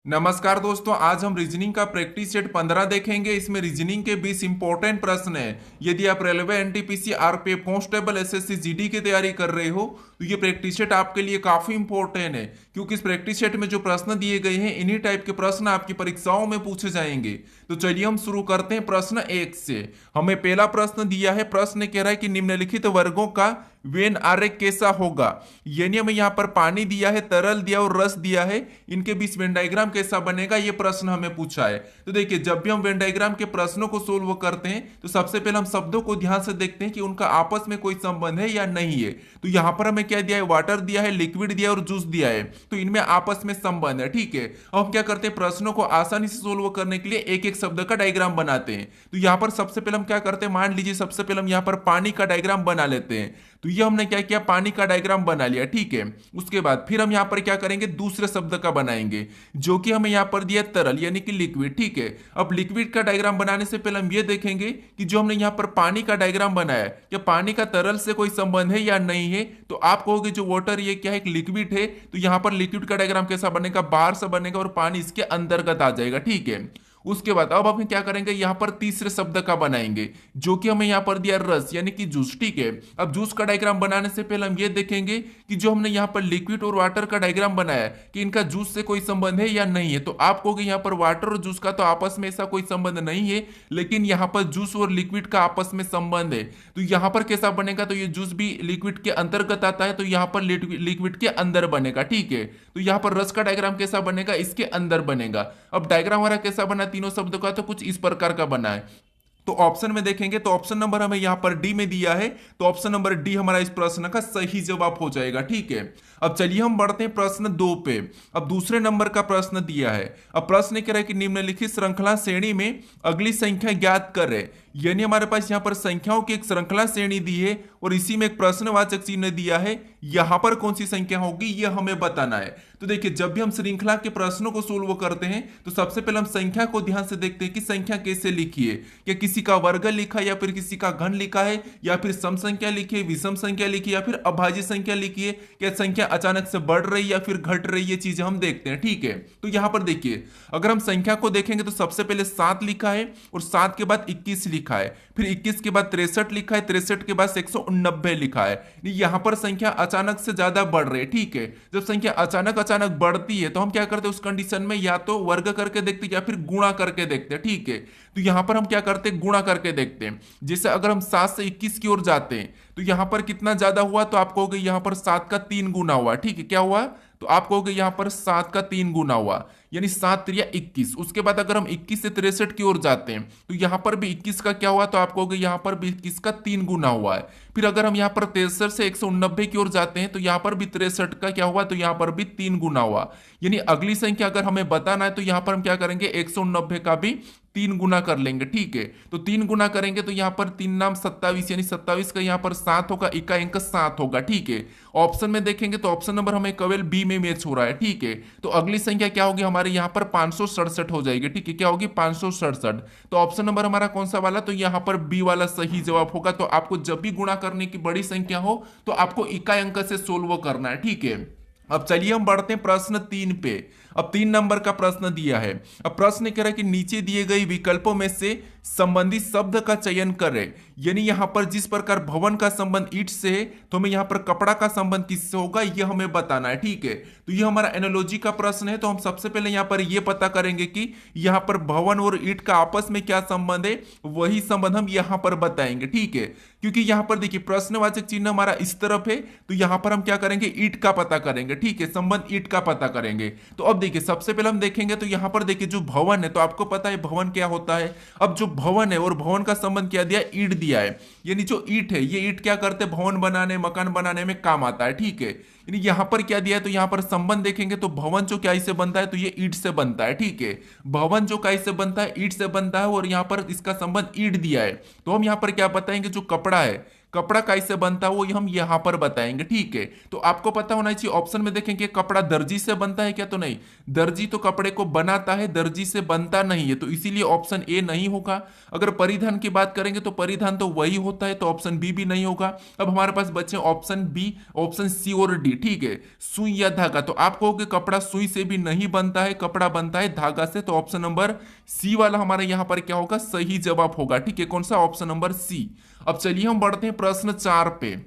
नमस्कार दोस्तों, आज हम रीजनिंग का प्रैक्टिस सेट 15 देखेंगे। इसमें रीजनिंग के 20 इंपॉर्टेंट प्रश्न हैं। यदि आप railway, NTPC, RPF, constable, SSC, GD की तैयारी कर रहे हो तो ये प्रैक्टिस सेट आपके लिए काफी इंपॉर्टेंट है, क्योंकि इस प्रैक्टिस सेट में जो प्रश्न दिए गए हैं इन्हीं टाइप के प्रश्न आपकी परीक्षाओं में पूछे जाएंगे। तो चलिए हम शुरू करते हैं प्रश्न 1 से। हमें पहला प्रश्न दिया है। प्रश्न कह रहा है कि निम्नलिखित वर्गों का वेन आरेख कैसा होगा। यानी हमें यहाँ पर पानी दिया है, तरल दिया और रस दिया है, इनके बीच वेन डायग्राम कैसा बनेगा ये प्रश्न हमें पूछा है। तो देखिए, जब भी हम वेन डायग्राम के प्रश्नों को सोल्व करते हैं तो सबसे पहले हम शब्दों को ध्यान से देखते हैं कि उनका आपस में कोई संबंध है या नहीं है। तो यहाँ पर हमें क्या दिया है, वाटर दिया है, लिक्विड दिया है और जूस दिया है, तो इनमें आपस में संबंध है। ठीक है, अब हम क्या करते हैं, प्रश्नों को आसानी से सोल्व करने के लिए एक एक शब्द का डायग्राम बनाते हैं। तो यहाँ पर सबसे पहले हम क्या करते हैं, मान लीजिए सबसे पहले हम यहाँ पर पानी का डायग्राम बना लेते हैं। तो ये हमने क्या किया, पानी का डायग्राम बना लिया। ठीक है, उसके बाद फिर हम यहाँ पर क्या करेंगे, दूसरे शब्द का बनाएंगे, जो कि हमें यहाँ पर दिया तरल यानी कि लिक्विड। ठीक है, अब लिक्विड का डायग्राम बनाने से पहले हम ये देखेंगे कि जो हमने यहाँ पर पानी का डायग्राम बनाया है, क्या पानी का तरल से कोई संबंध है या नहीं है। तो आप कहोगे जो वाटर ये क्या है, एक लिक्विड है, तो यहाँ पर लिक्विड का डायग्राम कैसा बनेगा, बाहर से बनेगा और पानी इसके अंतर्गत आ जाएगा। ठीक है, उसके बाद अब हम क्या करेंगे, यहाँ पर तीसरे शब्द का बनाएंगे, जो कि हमें यहाँ पर दिया रस यानी कि जूस। ठीक है, अब जूस का डायग्राम बनाने से पहले हम ये देखेंगे कि जो हमने यहाँ पर लिक्विड और वाटर का डायग्राम बनाया है कि इनका जूस से कोई संबंध है या नहीं है। तो आप कहोगे यहाँ पर वाटर और जूस का तो आपस में ऐसा कोई संबंध नहीं है, लेकिन यहाँ पर जूस और लिक्विड का आपस में संबंध है। तो यहाँ पर कैसा बनेगा, तो ये जूस भी लिक्विड के अंतर्गत आता है, तो यहाँ पर लिक्विड के अंदर बनेगा। ठीक है, तो यहाँ पर रस का डायग्राम कैसा बनेगा, इसके अंदर बनेगा। अब डायग्राम हमारा कैसा बना, तीनों शब्दों का तो कुछ इस प्रकार का बना है। तो ऑप्शन में देखेंगे तो ऑप्शन नंबर हमें यहां पर डी में दिया है, तो ऑप्शन नंबर डी हमारा इस प्रश्न का सही जवाब हो जाएगा। ठीक है, अब चलिए हम बढ़ते हैं प्रश्न 2 पे। अब दूसरे नंबर का प्रश्न दिया है। अब प्रश्न कह रहा है कि निम्नलिखित श्रृंखला श्रेणी में अगली संख्या ज्ञात करें। यानी हमारे पास यहाँ पर संख्याओं की एक श्रृंखला श्रेणी दी है और इसी में एक प्रश्नवाचक चिन्ह दिया है। यहां पर कौन सी संख्या होगी यह हमें बताना है। तो देखिए, जब भी हम श्रृंखला के प्रश्नों को सोल्व करते हैं तो सबसे पहले हम संख्या को ध्यान से देखते हैं कि संख्या कैसे लिखी है। क्या किसी का वर्ग लिखा है या फिर किसी का घन लिखा है, या फिर सम संख्या लिखी है, विषम संख्या लिखी है, या फिर अभाज्य संख्या लिखी है, क्या संख्या अचानक से बढ़ रही है या फिर घट रही है, चीजें हम देखते हैं। ठीक है, तो यहां पर देखिए, अगर हम संख्या को देखेंगे तो सबसे पहले 7 लिखा है और 7 के बाद 21 लिखा है, फिर 21 के बाद 63 लिखा है, 63 के बाद 189 लिखा है। यहां पर संख्या अचानक से ज्यादा बढ़ रही है। ठीक है, जब संख्या अचानक अचानक बढ़ती है तो हम क्या करते हैं, उस कंडीशन में या तो वर्ग करके देखते हैं या फिर गुणा करके देखते हैं। ठीक है, तो यहां पर हम क्या करते हैं, गुणा करके देखते हैं। जैसे अगर हम 7 से 21 की ओर जाते हैं तो यहां पर कितना ज्यादा हुआ, तो आप कहोगे यहां पर 7 का 3 गुना हुआ। ठीक है, क्या हुआ, तो आप कहोगे यहां पर 7 का 3 गुना हुआ, यानी 7 त्रिया 21। उसके बाद अगर हम 21 से 63 की ओर जाते हैं तो यहां पर भी 21 का क्या हुआ, तो आप कहोगे यहां पर भी 21 का 3 गुना हुआ है। फिर अगर हम यहाँ पर 63 से 190 की ओर जाते हैं तो यहाँ पर भी 63 का क्या हुआ, तो यहाँ पर भी 3 गुना हुआ। यानी अगली संख्या अगर हमें बताना है तो यहाँ पर हम क्या करेंगे, 190 का भी 3 गुना कर लेंगे। ठीक है, तो 3 गुना करेंगे तो यहाँ पर 3 नाम 27, यानी 27 का यहाँ पर 7 होगा, इक्का अंक 7 होगा। ठीक है, ऑप्शन में देखेंगे तो ऑप्शन नंबर हमें केवल बी में मैच हो रहा है। ठीक है, तो अगली संख्या क्या होगी हमारे यहाँ पर 567 हो जाएगी। ठीक है, क्या होगी, 567। तो ऑप्शन नंबर हमारा कौन सा वाला, तो यहाँ पर बी वाला सही जवाब होगा। तो आपको जब भी गुणा करने की बड़ी संख्या हो तो आपको इकाई अंक से सोल्व करना है। ठीक है, अब चलिए हम बढ़ते हैं प्रश्न 3 पे। अब 3 नंबर का प्रश्न दिया है। अब प्रश्न कह रहा है कि नीचे दिए गए विकल्पों में से संबंधित शब्द का चयन करें। यानी यहां पर जिस प्रकार भवन का संबंध ईंट से है तो हमें यहां पर कपड़ा का संबंध किससे होगा यह हमें बताना है। ठीक है, तो यह हमारा एनालॉजी का प्रश्न है। तो हम सबसे पहले यहां पर यह पता करेंगे कि यहां पर भवन और ईंट का आपस में क्या संबंध है, वही संबंध हम यहां पर बताएंगे। ठीक है, क्योंकि यहां पर देखिए प्रश्नवाचक चिन्ह हमारा इस तरफ है, तो यहां पर हम क्या करेंगे, ईंट का पता करेंगे। ठीक है, संबंध ईंट का पता करेंगे। तो अब देखिए, सबसे पहले हम देखेंगे तो यहां पर देखिए जो भवन है, तो आपको पता है भवन क्या होता है। अब जो भवन है और भवन का संबंध क्या दिया, ईंट दिया है। यानी जो ईंट है, ये ईंट क्या करते हैं, भवन बनाने, मकान बनाने में काम आता है। ठीक है, यानी यहां पर क्या दिया है, तो यहां पर संबंध देखेंगे तो भवन जो क्या से बनता है, तो ये ईंट से बनता है। ठीक है, भवन जो क्या से बनता है, ईंट से बनता है, और यहां पर इसका संबंध ईंट दिया है। तो हम यहां पर क्या बताएंगे, जो कपड़ा है, कपड़ा कैसे बनता है वो हम यहाँ पर बताएंगे, ठीक है। तो आपको पता होना चाहिए, ऑप्शन में देखेंगे कपड़ा दर्जी से बनता है क्या, तो नहीं, दर्जी तो कपड़े को बनाता है, दर्जी से बनता नहीं है, तो इसीलिए ऑप्शन ए नहीं होगा। अगर परिधान की बात करेंगे तो परिधान तो वही होता है, तो ऑप्शन बी भी नहीं होगा। अब हमारे पास बचे ऑप्शन बी, ऑप्शन सी और डी, ठीक है। सुई या धागा, तो आप कहोगे कपड़ा सुई से भी नहीं बनता है, कपड़ा बनता है धागा से, तो ऑप्शन नंबर सी वाला हमारे यहां पर क्या होगा, सही जवाब होगा, ठीक है। कौन सा, ऑप्शन नंबर सी। अब चलिए हम बढ़ते हैं प्रश्न 4 पे।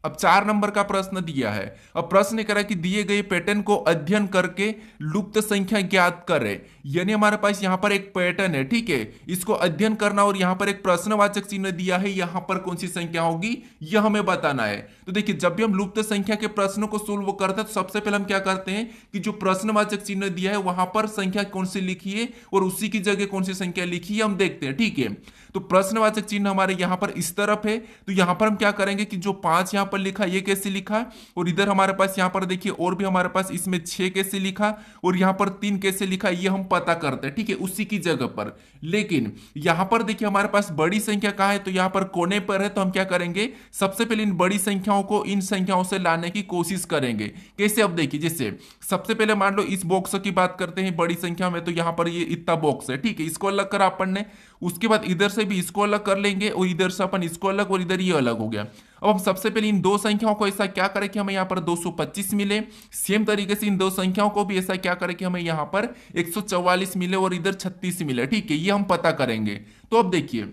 अब 4 नंबर का प्रश्न दिया है। अब प्रश्न करा कि दिए गए पैटर्न को अध्ययन करके लुप्त संख्या ज्ञात करे। यानी हमारे पास यहाँ पर एक पैटर्न है, ठीक है, इसको अध्ययन करना, और यहाँ पर एक प्रश्नवाचक चिन्ह दिया है, यहाँ पर कौन सी संख्या होगी यह हमें बताना है। तो देखिए, जब भी हम लुप्त संख्या के प्रश्नों को सोल्व करते हैं तो सबसे पहले हम क्या करते हैं कि जो प्रश्नवाचक चिन्ह दिया है वहां पर संख्या कौन सी लिखी है और उसी की जगह कौन सी संख्या लिखी है हम देखते हैं, ठीक है। तो प्रश्नवाचक चिन्ह हमारे यहाँ पर इस तरफ है, तो यहाँ पर हम क्या करेंगे कि जो 5 यहाँ पर लिखा ये कैसे लिखा, और इधर हमारे पास यहाँ पर देखिए और भी हमारे पास इसमें 6 कैसे लिखा और यहाँ पर 3 कैसे लिखा, ये हम पता करते हैं, ठीक है, उसी की जगह पर। लेकिन यहाँ पर देखिए हमारे पास बड़ी संख्या कहाँ है, तो यहाँ पर कोने पर है, तो हम क्या करेंगे, सबसे पहले इन बड़ी संख्याओं को इन संख्याओं से लाने की कोशिश करेंगे। कैसे, अब देखिए, जैसे सबसे पहले मान लो इस बॉक्स की बात करते हैं बड़ी संख्या में, तो यहाँ पर ये इतना बॉक्स है, ठीक है, इसको अलग करा अपन ने। उसके बाद इधर से भी इसको अलग कर लेंगे और इधर से अपन इसको अलग, और इधर ये अलग हो गया। अब हम सबसे पहले इन दो संख्याओं को ऐसा क्या करें कि हमें यहाँ पर 225 मिले। सेम तरीके से इन दो संख्याओं को भी ऐसा क्या करें कि हमें यहाँ पर 144 मिले और इधर 36 मिले, ठीक है, ये हम पता करेंगे। तो अब देखिए,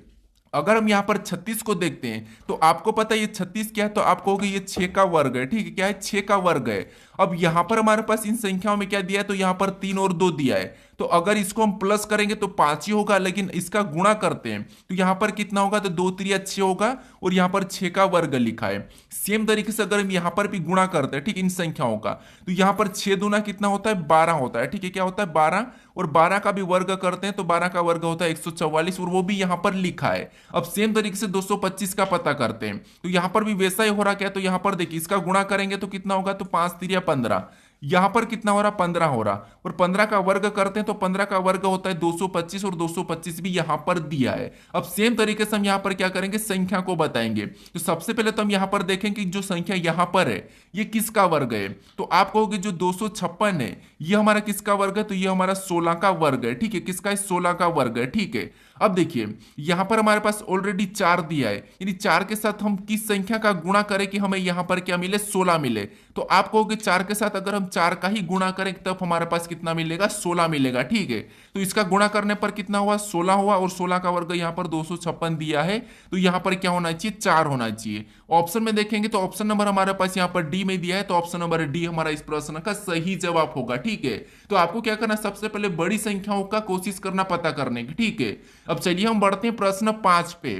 अगर हम यहाँ पर 36 को देखते हैं तो आपको पता है ये 36 क्या है, तो आप कहोगे ये 6 का वर्ग है, ठीक है, क्या है, 6 का वर्ग है। अब यहाँ पर हमारे पास इन संख्याओं में क्या दिया है, तो यहाँ पर 3 और 2 दिया है, तो अगर इसको हम प्लस करेंगे तो 5 ही होगा, लेकिन इसका गुणा करते हैं तो यहाँ पर कितना होगा, तो 2 3 6 होगा और यहाँ पर 6 का वर्ग लिखा है। सेम तरीके से अगर हम यहाँ पर भी गुणा करते हैं, ठीक, इन संख्याओं का, तो यहाँ पर 6 दूना कितना होता है, 12 होता है, ठीक है, क्या होता है, 12, और 12 का भी वर्ग करते हैं तो 12 का वर्ग होता है 144, और वो भी यहाँ पर लिखा है। अब सेम तरीके से 225 का पता करते हैं, तो यहाँ पर भी वैसा ही हो रहा, क्या, तो यहाँ पर देखिए इसका गुणा करेंगे तो कितना होगा, तो 5 3 15, यहां पर कितना हो रहा, 15 हो रहा, और 15 का वर्ग करते हैं तो 15 का वर्ग होता है 225, और 225 भी यहां पर दिया है। अब सेम तरीके से हम यहां पर क्या करेंगे, संख्या को बताएंगे। तो सबसे पहले तो हम यहां पर देखेंगे कि जो संख्या यहां पर है ये किसका वर्ग है, तो आप कहोगे जो 256 है ये हमारा किसका वर्ग है, तो ये हमारा 16 का वर्ग है, ठीक है, किसका है, 16 का वर्ग है, ठीक है। अब देखिए यहां पर हमारे पास ऑलरेडी 4 दिया है, यानी 4 के साथ हम किस संख्या का गुणा करें कि हमें यहां पर क्या मिले, 16 मिले। तो आप कहोगे 4 के साथ अगर हम 4 का ही गुणा करें तब हमारे पास कितना मिलेगा, 16 मिलेगा, ठीक है। तो इसका गुणा करने पर कितना हुआ, 16 हुआ, और 16 का वर्ग यहाँ पर 256 दिया है, तो यहाँ पर क्या होना चाहिए, 4 होना चाहिए। ऑप्शन में देखेंगे तो ऑप्शन नंबर हमारे पास यहाँ पर डी में दिया है, तो ऑप्शन नंबर डी हमारा इस प्रश्न का सही जवाब होगा, ठीक है। तो आपको क्या करना, सबसे पहले बड़ी संख्याओं का कोशिश करना पता करने की, ठीक है। अब चलिए हम बढ़ते हैं प्रश्न 5 पे।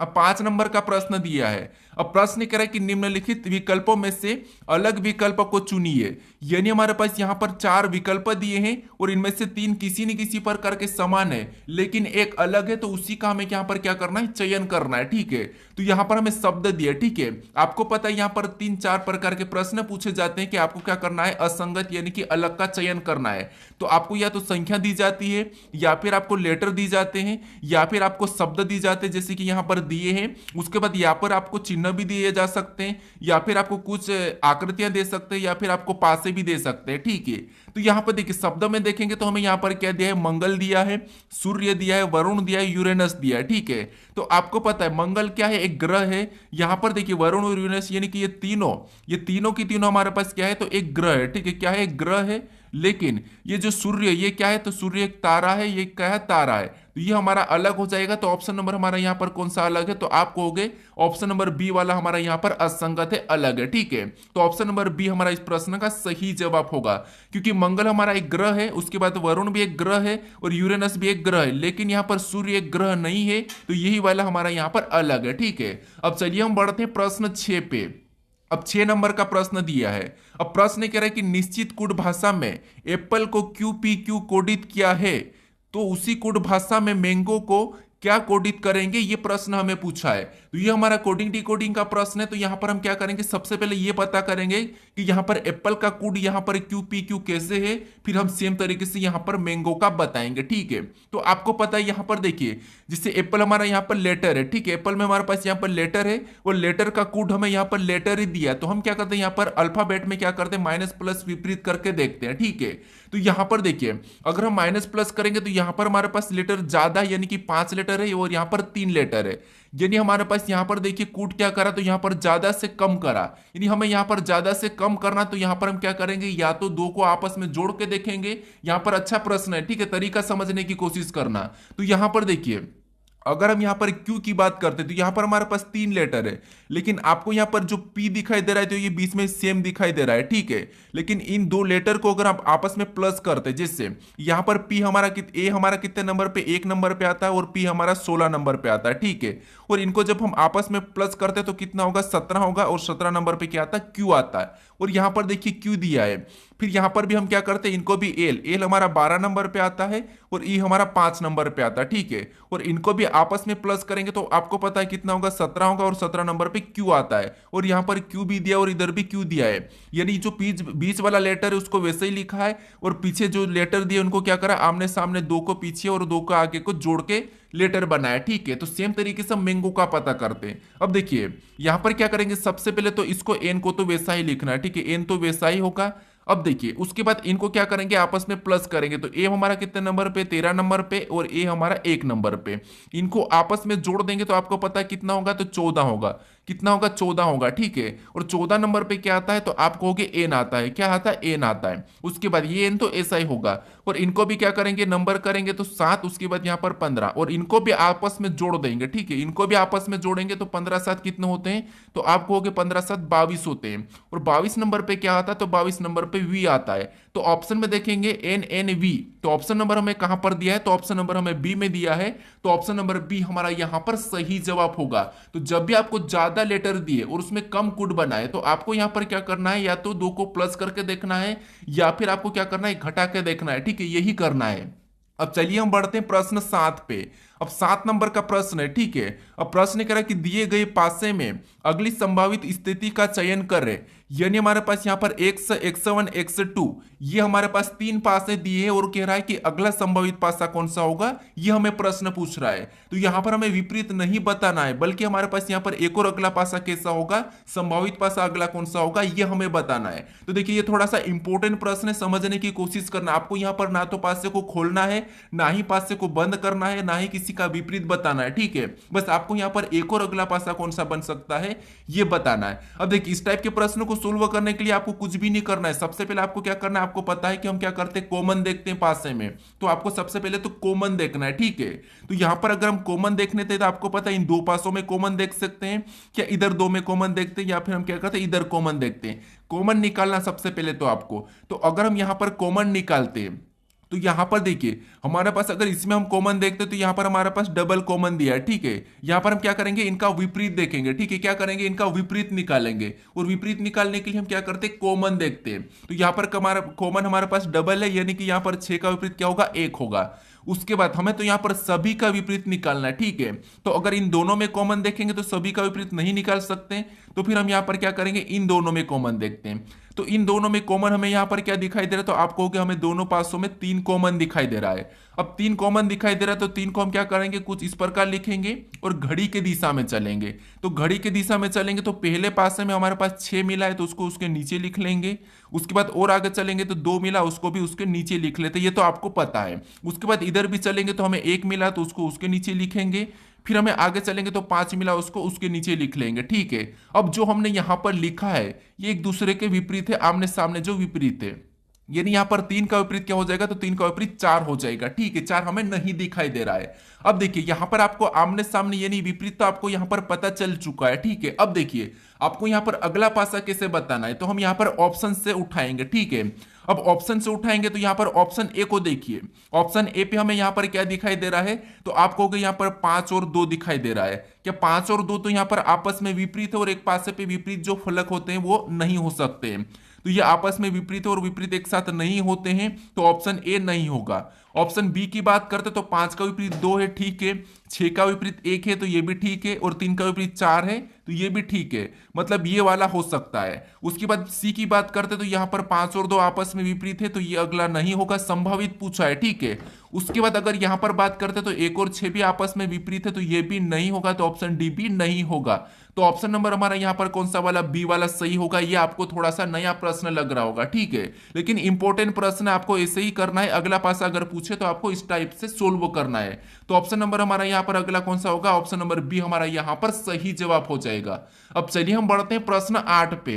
अब 5 नंबर का प्रश्न दिया है। अब प्रश्न कह रहा है कि निम्नलिखित विकल्पों में से अलग विकल्प को चुनिए। यानी हमारे पास यहां पर 4 विकल्प दिए हैं और इनमें से 3 किसी न किसी प्रकार के समान है, लेकिन एक अलग है, तो उसी का हमें यहां पर क्या करना है, चयन करना है, ठीक है। तो यहां पर हमें शब्द दिए, ठीक है। आपको पता है यहां पर 3-4 प्रकार के प्रश्न पूछे जाते हैं कि आपको क्या करना है, असंगत यानी कि अलग का चयन करना है। तो आपको या तो संख्या दी जाती है, या फिर आपको लेटर दी जाते हैं, या फिर आपको शब्द दी जाते हैं जैसे कि यहां पर दिए हैं। उसके बाद यहाँ पर आपको चिन्ह भी दिए जा सकते हैं, या फिर आपको कुछ आकृतियां दे सकते हैं, या फिर आपको पासे भी दे सकते हैं, ठीक है। तो यहाँ पर देखिए शब्द में देखेंगे तो हमें यहाँ पर क्या दिया है, मंगल दिया है, सूर्य दिया है, वरुण दिया है, यूरेनस दिया है, ठीक है। तो आपको पता है मंगल क्या है, एक ग्रह है। यहाँ पर देखिए वरुण और यूरेनस यानी कि ये तीनों की तीनों हमारे पास क्या है, तो एक ग्रह है, ठीक है, क्या है, एक ग्रह है। लेकिन ये जो सूर्य ये क्या है, तो सूर्य एक तारा है, ये क्या है, तारा है, तो ये हमारा अलग हो जाएगा। तो ऑप्शन नंबर हमारा यहाँ पर कौन सा अलग है, तो आप कहोगे ऑप्शन नंबर बी वाला हमारा यहाँ पर असंगत है, अलग है, ठीक है। तो ऑप्शन नंबर बी हमारा इस प्रश्न का सही जवाब होगा, क्योंकि मंगल हमारा एक ग्रह है, उसके बाद वरुण भी एक ग्रह है और यूरेनस भी एक ग्रह है, लेकिन यहाँ पर सूर्य एक ग्रह नहीं है, तो यही वाला हमारा यहाँ पर अलग है, ठीक है। अब चलिए हम बढ़ते हैं प्रश्न 6 पे। अब 6 नंबर का प्रश्न दिया है। अब प्रश्न कह रहा है कि निश्चित कोड भाषा में एप्पल को QPQ कोडित किया है, तो उसी कोड भाषा में मैंगो को क्या कोडित करेंगे, ये प्रश्न हमें पूछा है। तो तो ये हमारा कोडिंग डिकोडिंग का प्रश्न है। तो यहाँ पर हम क्या करेंगे, सबसे पहले ये पता करेंगे कि यहाँ पर एप्पल का कोड यहाँ पर क्यू पी क्यू कैसे है, फिर हम सेम तरीके से यहाँ पर मैंगो का बताएंगे। ठीक है, तो आपको पता है यहाँ पर देखिए, जिससे एप्पल हमारा यहाँ पर लेटर है। ठीक है, एप्पल में हमारे पास यहाँ पर लेटर है और लेटर का कोड हमें यहाँ पर लेटर ही दिया है। तो हम क्या करते हैं, यहाँ पर अल्फाबेट में क्या करते हैं, माइनस प्लस विपरीत करके देखते हैं। ठीक है, तो यहाँ पर देखिए, अगर हम माइनस प्लस करेंगे तो यहाँ पर हमारे पास लेटर ज्यादा यानी कि 5 लेटर है और यहाँ पर 3 लेटर है। यानी हमारे पास यहाँ पर देखिए कूट क्या करा, तो यहाँ पर ज्यादा से कम करा। यानी हमें यहाँ पर ज्यादा से कम करना, तो यहाँ पर हम क्या करेंगे, या तो दो को आपस में जोड़ के देखेंगे। यहाँ पर अच्छा प्रश्न है, ठीक है, तरीका समझने की कोशिश करना। तो यहाँ पर देखिए, अगर हम यहाँ पर क्यू की बात करते हैं तो यहाँ पर हमारे पास 3 लेटर है, लेकिन आपको यहाँ पर जो पी दिखाई दे रहा है तो ये बीच में सेम दिखाई दे रहा है। ठीक है, लेकिन इन दो लेटर को अगर आप आपस में प्लस करते हैं, जिससे यहाँ पर पी हमारा ए हमारा कितने नंबर पे, 1 नंबर पे आता है और पी हमारा 16 नंबर पे आता है। ठीक है, और इनको जब हम आपस में प्लस करते हैं तो कितना होगा, 17 होगा और 17 नंबर पे क्या आता है, क्यू आता है। और यहाँ पर देखिए क्यू दिया है। फिर यहाँ पर भी हम क्या करते हैं, इनको भी एल हमारा 12 नंबर पे आता है और ई हमारा 5 नंबर पे आता है। ठीक है, और इनको भी आपस में प्लस करेंगे तो आपको पता है कितना होगा, 17 होगा और 17 नंबर पे क्यू आता है। और यहाँ पर क्यू भी दिया और इधर भी क्यू दिया है। यानी जो बीच वाला लेटर है उसको वैसे ही लिखा है और पीछे जो लेटर दिए उनको क्या करा, आमने सामने दो को पीछे और दो को आगे को जोड़ के लेटर बनाया। ठीक है, तो सेम तरीके से मैंगो का पता करते हैं। अब देखिए यहां पर क्या करेंगे, सबसे पहले तो इसको एन को तो वैसा ही लिखना है। ठीक है, एन तो वैसा ही होगा। अब देखिए उसके बाद इनको क्या करेंगे, आपस में प्लस करेंगे। तो ए हमारा कितने नंबर पे, 13 नंबर पे और ए हमारा 1 नंबर पे। इनको आपस में जोड़ देंगे तो आपको पता है कितना होगा, तो 14 होगा। कितना होगा, 14 होगा। ठीक है, और 14 नंबर पे क्या आता है, तो आप कहोगे एन आता है। क्या आता है, एन आता है। उसके बाद ये एन तो ऐसा ही होगा और इनको भी क्या करेंगे, नंबर करेंगे तो 7, उसके बाद यहाँ पर 15 और इनको भी आपस में जोड़ देंगे। ठीक है, इनको भी आपस में जोड़ेंगे तो 15 7 कितने होते हैं, तो आप कहोगे 15 7 22 होते हैं। और 22 नंबर पे क्या आता है, तो 22 नंबर पे वी आता है। तो ऑप्शन में देखेंगे एन एन वी, तो ऑप्शन नंबर हमें कहां पर दिया है, तो ऑप्शन नंबर हमें बी में दिया है। तो ऑप्शन नंबर बी हमारा यहां पर सही जवाब होगा। तो जब भी आपको ज्यादा लेटर दिए और उसमें कम कोड बनाए तो आपको यहां पर क्या करना है, या तो दो को प्लस करके देखना है या फिर आपको क्या करना है, घटा के देखना है। ठीक है, यही करना है। अब चलिए हम बढ़ते हैं प्रश्न 7 पे। अब 7 नंबर का प्रश्न है। ठीक है, अब प्रश्न कह रहा है कि दिए गए पासे में अगली संभावित स्थिति का चयन करें। यानी हमारे पास यहाँ पर x x1 x2 ये हमारे पास 3 पासे दिए हैं और कह रहा है कि अगला संभावित पासा कौन सा होगा, ये हमें प्रश्न पूछ रहा है। तो यहाँ पर हमें विपरीत नहीं बताना है, बल्कि हमारे पास यहाँ पर एक और अगला पासा कैसा होगा, संभावित पासा अगला कौन सा होगा, ये हमें बताना है। तो देखिए ये थोड़ा सा इंपॉर्टेंट प्रश्न है, समझने की कोशिश करना। आपको यहाँ पर ना तो पासे को खोलना है, ना ही पासे को बंद करना है, ना ही किसी का विपरीत बताना है। ठीक है, बस आपको यहाँ पर एक और अगला पासा कौन सा बन सकता है ये बताना है। अब देखिए इस टाइप के प्रश्न को सोल्व करने के लिए आपको कुछ भी नहीं करना है। सबसे पहले आपको क्या करना है, आपको पता है कि हम क्या करते हैं, कॉमन देखते हैं पासे में। तो आपको सबसे पहले तो कॉमन देखना है। ठीक है, तो यहां पर अगर हम कॉमन देखने थे तो आपको पता है इन दो पासों में कॉमन देख सकते हैं, क्या इधर दो में कॉमन देखते हैं, या फिर हम क्या करते हैं इधर कॉमन देखते हैं। कॉमन निकालना सबसे पहले तो आपको, तो अगर हम यहां पर कॉमन निकालते हैं तो यहां पर देखिए हमारे पास अगर इसमें हम कॉमन देखते हैं तो यहां पर हमारे पास डबल कॉमन दिया है। ठीक है, यहां पर हम क्या करेंगे, इनका विपरीत देखेंगे। ठीक है, क्या करेंगे, इनका विपरीत निकालेंगे और विपरीत निकालने के लिए हम क्या करते हैं, कॉमन देखते हैं। तो यहां पर कॉमन हमारे पास डबल है, यानी कि यहां पर 6 का विपरीत क्या होगा, 1 होगा। उसके बाद हमें तो यहां पर सभी का विपरीत निकालना है। ठीक है, तो अगर इन दोनों में कॉमन देखेंगे तो सभी का विपरीत नहीं निकाल सकते, तो फिर हम यहां पर क्या करेंगे, इन दोनों में कॉमन देखते हैं। तो इन दोनों में कॉमन हमें यहां पर क्या दिखाई दे रहा है, तो आप कहोगे हमें दोनों पासों में 3 कॉमन दिखाई दे रहा है। अब 3 कॉमन दिखाई दे रहा है तो 3 को हम क्या करेंगे, कुछ इस प्रकार लिखेंगे और घड़ी के दिशा में चलेंगे। तो घड़ी के दिशा में चलेंगे तो पहले पासे में हमारे पास 6 मिला है तो उसको उसके नीचे लिख लेंगे। उसके बाद और आगे चलेंगे तो 2 मिला, उसको भी उसके नीचे लिख लेते, ये तो आपको पता है। उसके बाद इधर भी चलेंगे तो हमें 1 मिला तो उसको उसके नीचे लिखेंगे। फिर हमें आगे चलेंगे तो 5 मिला, उसको उसके नीचे लिख लेंगे। ठीक है, अब जो हमने यहां पर लिखा है ये एक दूसरे के विपरीत है, आमने सामने जो विपरीत है। यानी यहां पर 3 का विपरीत क्या हो जाएगा, तो 3 का विपरीत 4 हो जाएगा। ठीक है, 4 हमें नहीं दिखाई दे रहा है। अब देखिए यहां पर आपको आमने सामने यानी विपरीत तो आपको यहां पर पता चल चुका है। ठीक है, अब देखिए आपको यहां पर अगला पासा कैसे बताना है, तो हम यहां पर ऑप्शन से उठाएंगे। ठीक है, अब ऑप्शन से उठाएंगे तो यहां पर ऑप्शन ए को देखिए। ऑप्शन ए पे हमें यहां पर क्या दिखाई दे रहा है, तो आप कहोगे यहां पर 5 और 2 दिखाई दे रहा है। क्या 5 और 2 तो यहां पर आपस में विपरीत है और एक पासे पे विपरीत जो फलक होते हैं वो नहीं हो सकते। तो ये आपस में विपरीत और विपरीत एक साथ नहीं होते हैं, तो ऑप्शन ए नहीं होगा। ऑप्शन बी की बात करते तो 5 का विपरीत 2 है, ठीक है, 6 का विपरीत 1 है तो ये भी ठीक है, और 3 का विपरीत 4 है तो ये भी ठीक है, मतलब ये वाला हो सकता है। उसके बाद सी की बात करते तो यहाँ पर 5 और 2 आपस में विपरीत है तो ये अगला नहीं होगा, संभावित पूछा है, ठीक है। उसके बाद अगर यहाँ पर बात करते तो 1 और 6 भी आपस में विपरीत है तो ये भी नहीं होगा, तो ऑप्शन डी भी नहीं होगा। तो ऑप्शन नंबर हमारा यहाँ पर कौन सा वाला, बी वाला सही होगा। ये आपको थोड़ा सा नया प्रश्न लग रहा होगा, ठीक है, लेकिन इंपॉर्टेंट प्रश्न आपको ऐसे ही करना है, अगला पासा अगर पूछे तो आपको इस टाइप से सोल्व करना है। तो ऑप्शन नंबर हमारा यहाँ पर अगला कौन सा होगा, ऑप्शन नंबर बी हमारा यहाँ पर सही जवाब हो जाएगा। अब चलिए हम बढ़ते हैं प्रश्न 8 पे।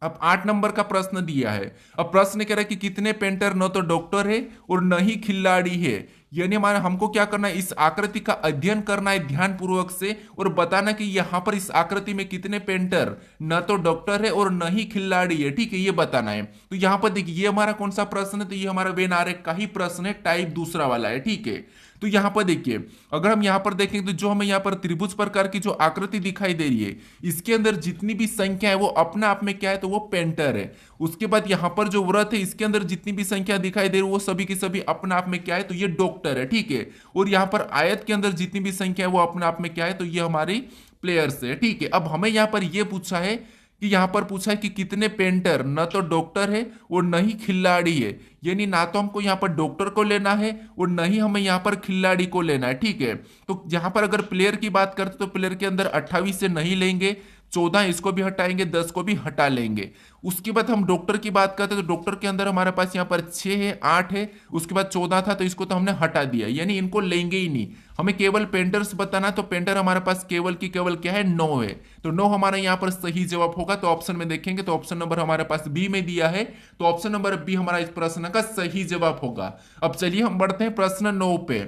अब 8 नंबर का प्रश्न दिया है। अब प्रश्न कह रहा है कि कितने पेंटर न तो डॉक्टर है और न ही खिलाड़ी है, यानी हमारा हमको क्या करना है, इस आकृति का अध्ययन करना है ध्यान पूर्वक से और बताना कि यहाँ पर इस आकृति में कितने पेंटर न तो डॉक्टर है और न ही खिलाड़ी है, ठीक है, ये बताना है। तो यहाँ पर देखिए ये हमारा कौन सा प्रश्न है, तो ये हमारा वेन आरेख का ही प्रश्न है, टाइप दूसरा वाला है, ठीक है। तो यहाँ पर देखिए अगर हम यहाँ पर देखेंगे तो जो हमें यहाँ पर त्रिभुज प्रकार की जो आकृति दिखाई दे रही है इसके अंदर जितनी भी संख्या है वो अपने आप में क्या है, तो वो पेंटर है। उसके बाद यहाँ पर जो व्रत है इसके अंदर जितनी भी संख्या दिखाई दे रही है वो सभी की सभी अपने आप में क्या है, तो ये डॉक्टर है, ठीक है। और यहाँ पर आयत के अंदर जितनी भी संख्या है वो अपने आप में क्या है, तो ये हमारी प्लेयर्स है, ठीक है। अब हमें यहाँ पर ये पूछा है कि यहाँ पर पूछा है कि कितने पेंटर न तो डॉक्टर है और न ही खिलाड़ी है, यानी ना तो हमको यहाँ पर डॉक्टर को लेना है और न ही हमें यहाँ पर खिलाड़ी को लेना है, ठीक है। तो यहाँ पर अगर प्लेयर की बात करते तो प्लेयर के अंदर 28 से नहीं लेंगे, 14 इसको भी हटाएंगे, 10 को भी हटा लेंगे। उसके बाद हम डॉक्टर की बात करते हैं तो डॉक्टर के अंदर हमारे पास यहाँ पर 6 है, 8 है, उसके बाद 14 था तो इसको तो हमने हटा दिया, यानी इनको लेंगे ही नहीं। हमें केवल पेंटर्स बताना, तो पेंटर हमारे पास केवल की केवल क्या है, 9 है, तो 9 हमारा यहाँ पर सही जवाब होगा। तो ऑप्शन में देखेंगे तो ऑप्शन नंबर हमारे पास बी में दिया है, तो ऑप्शन नंबर बी हमारा इस प्रश्न का सही जवाब होगा। अब चलिए हम बढ़ते हैं प्रश्न 9 पे।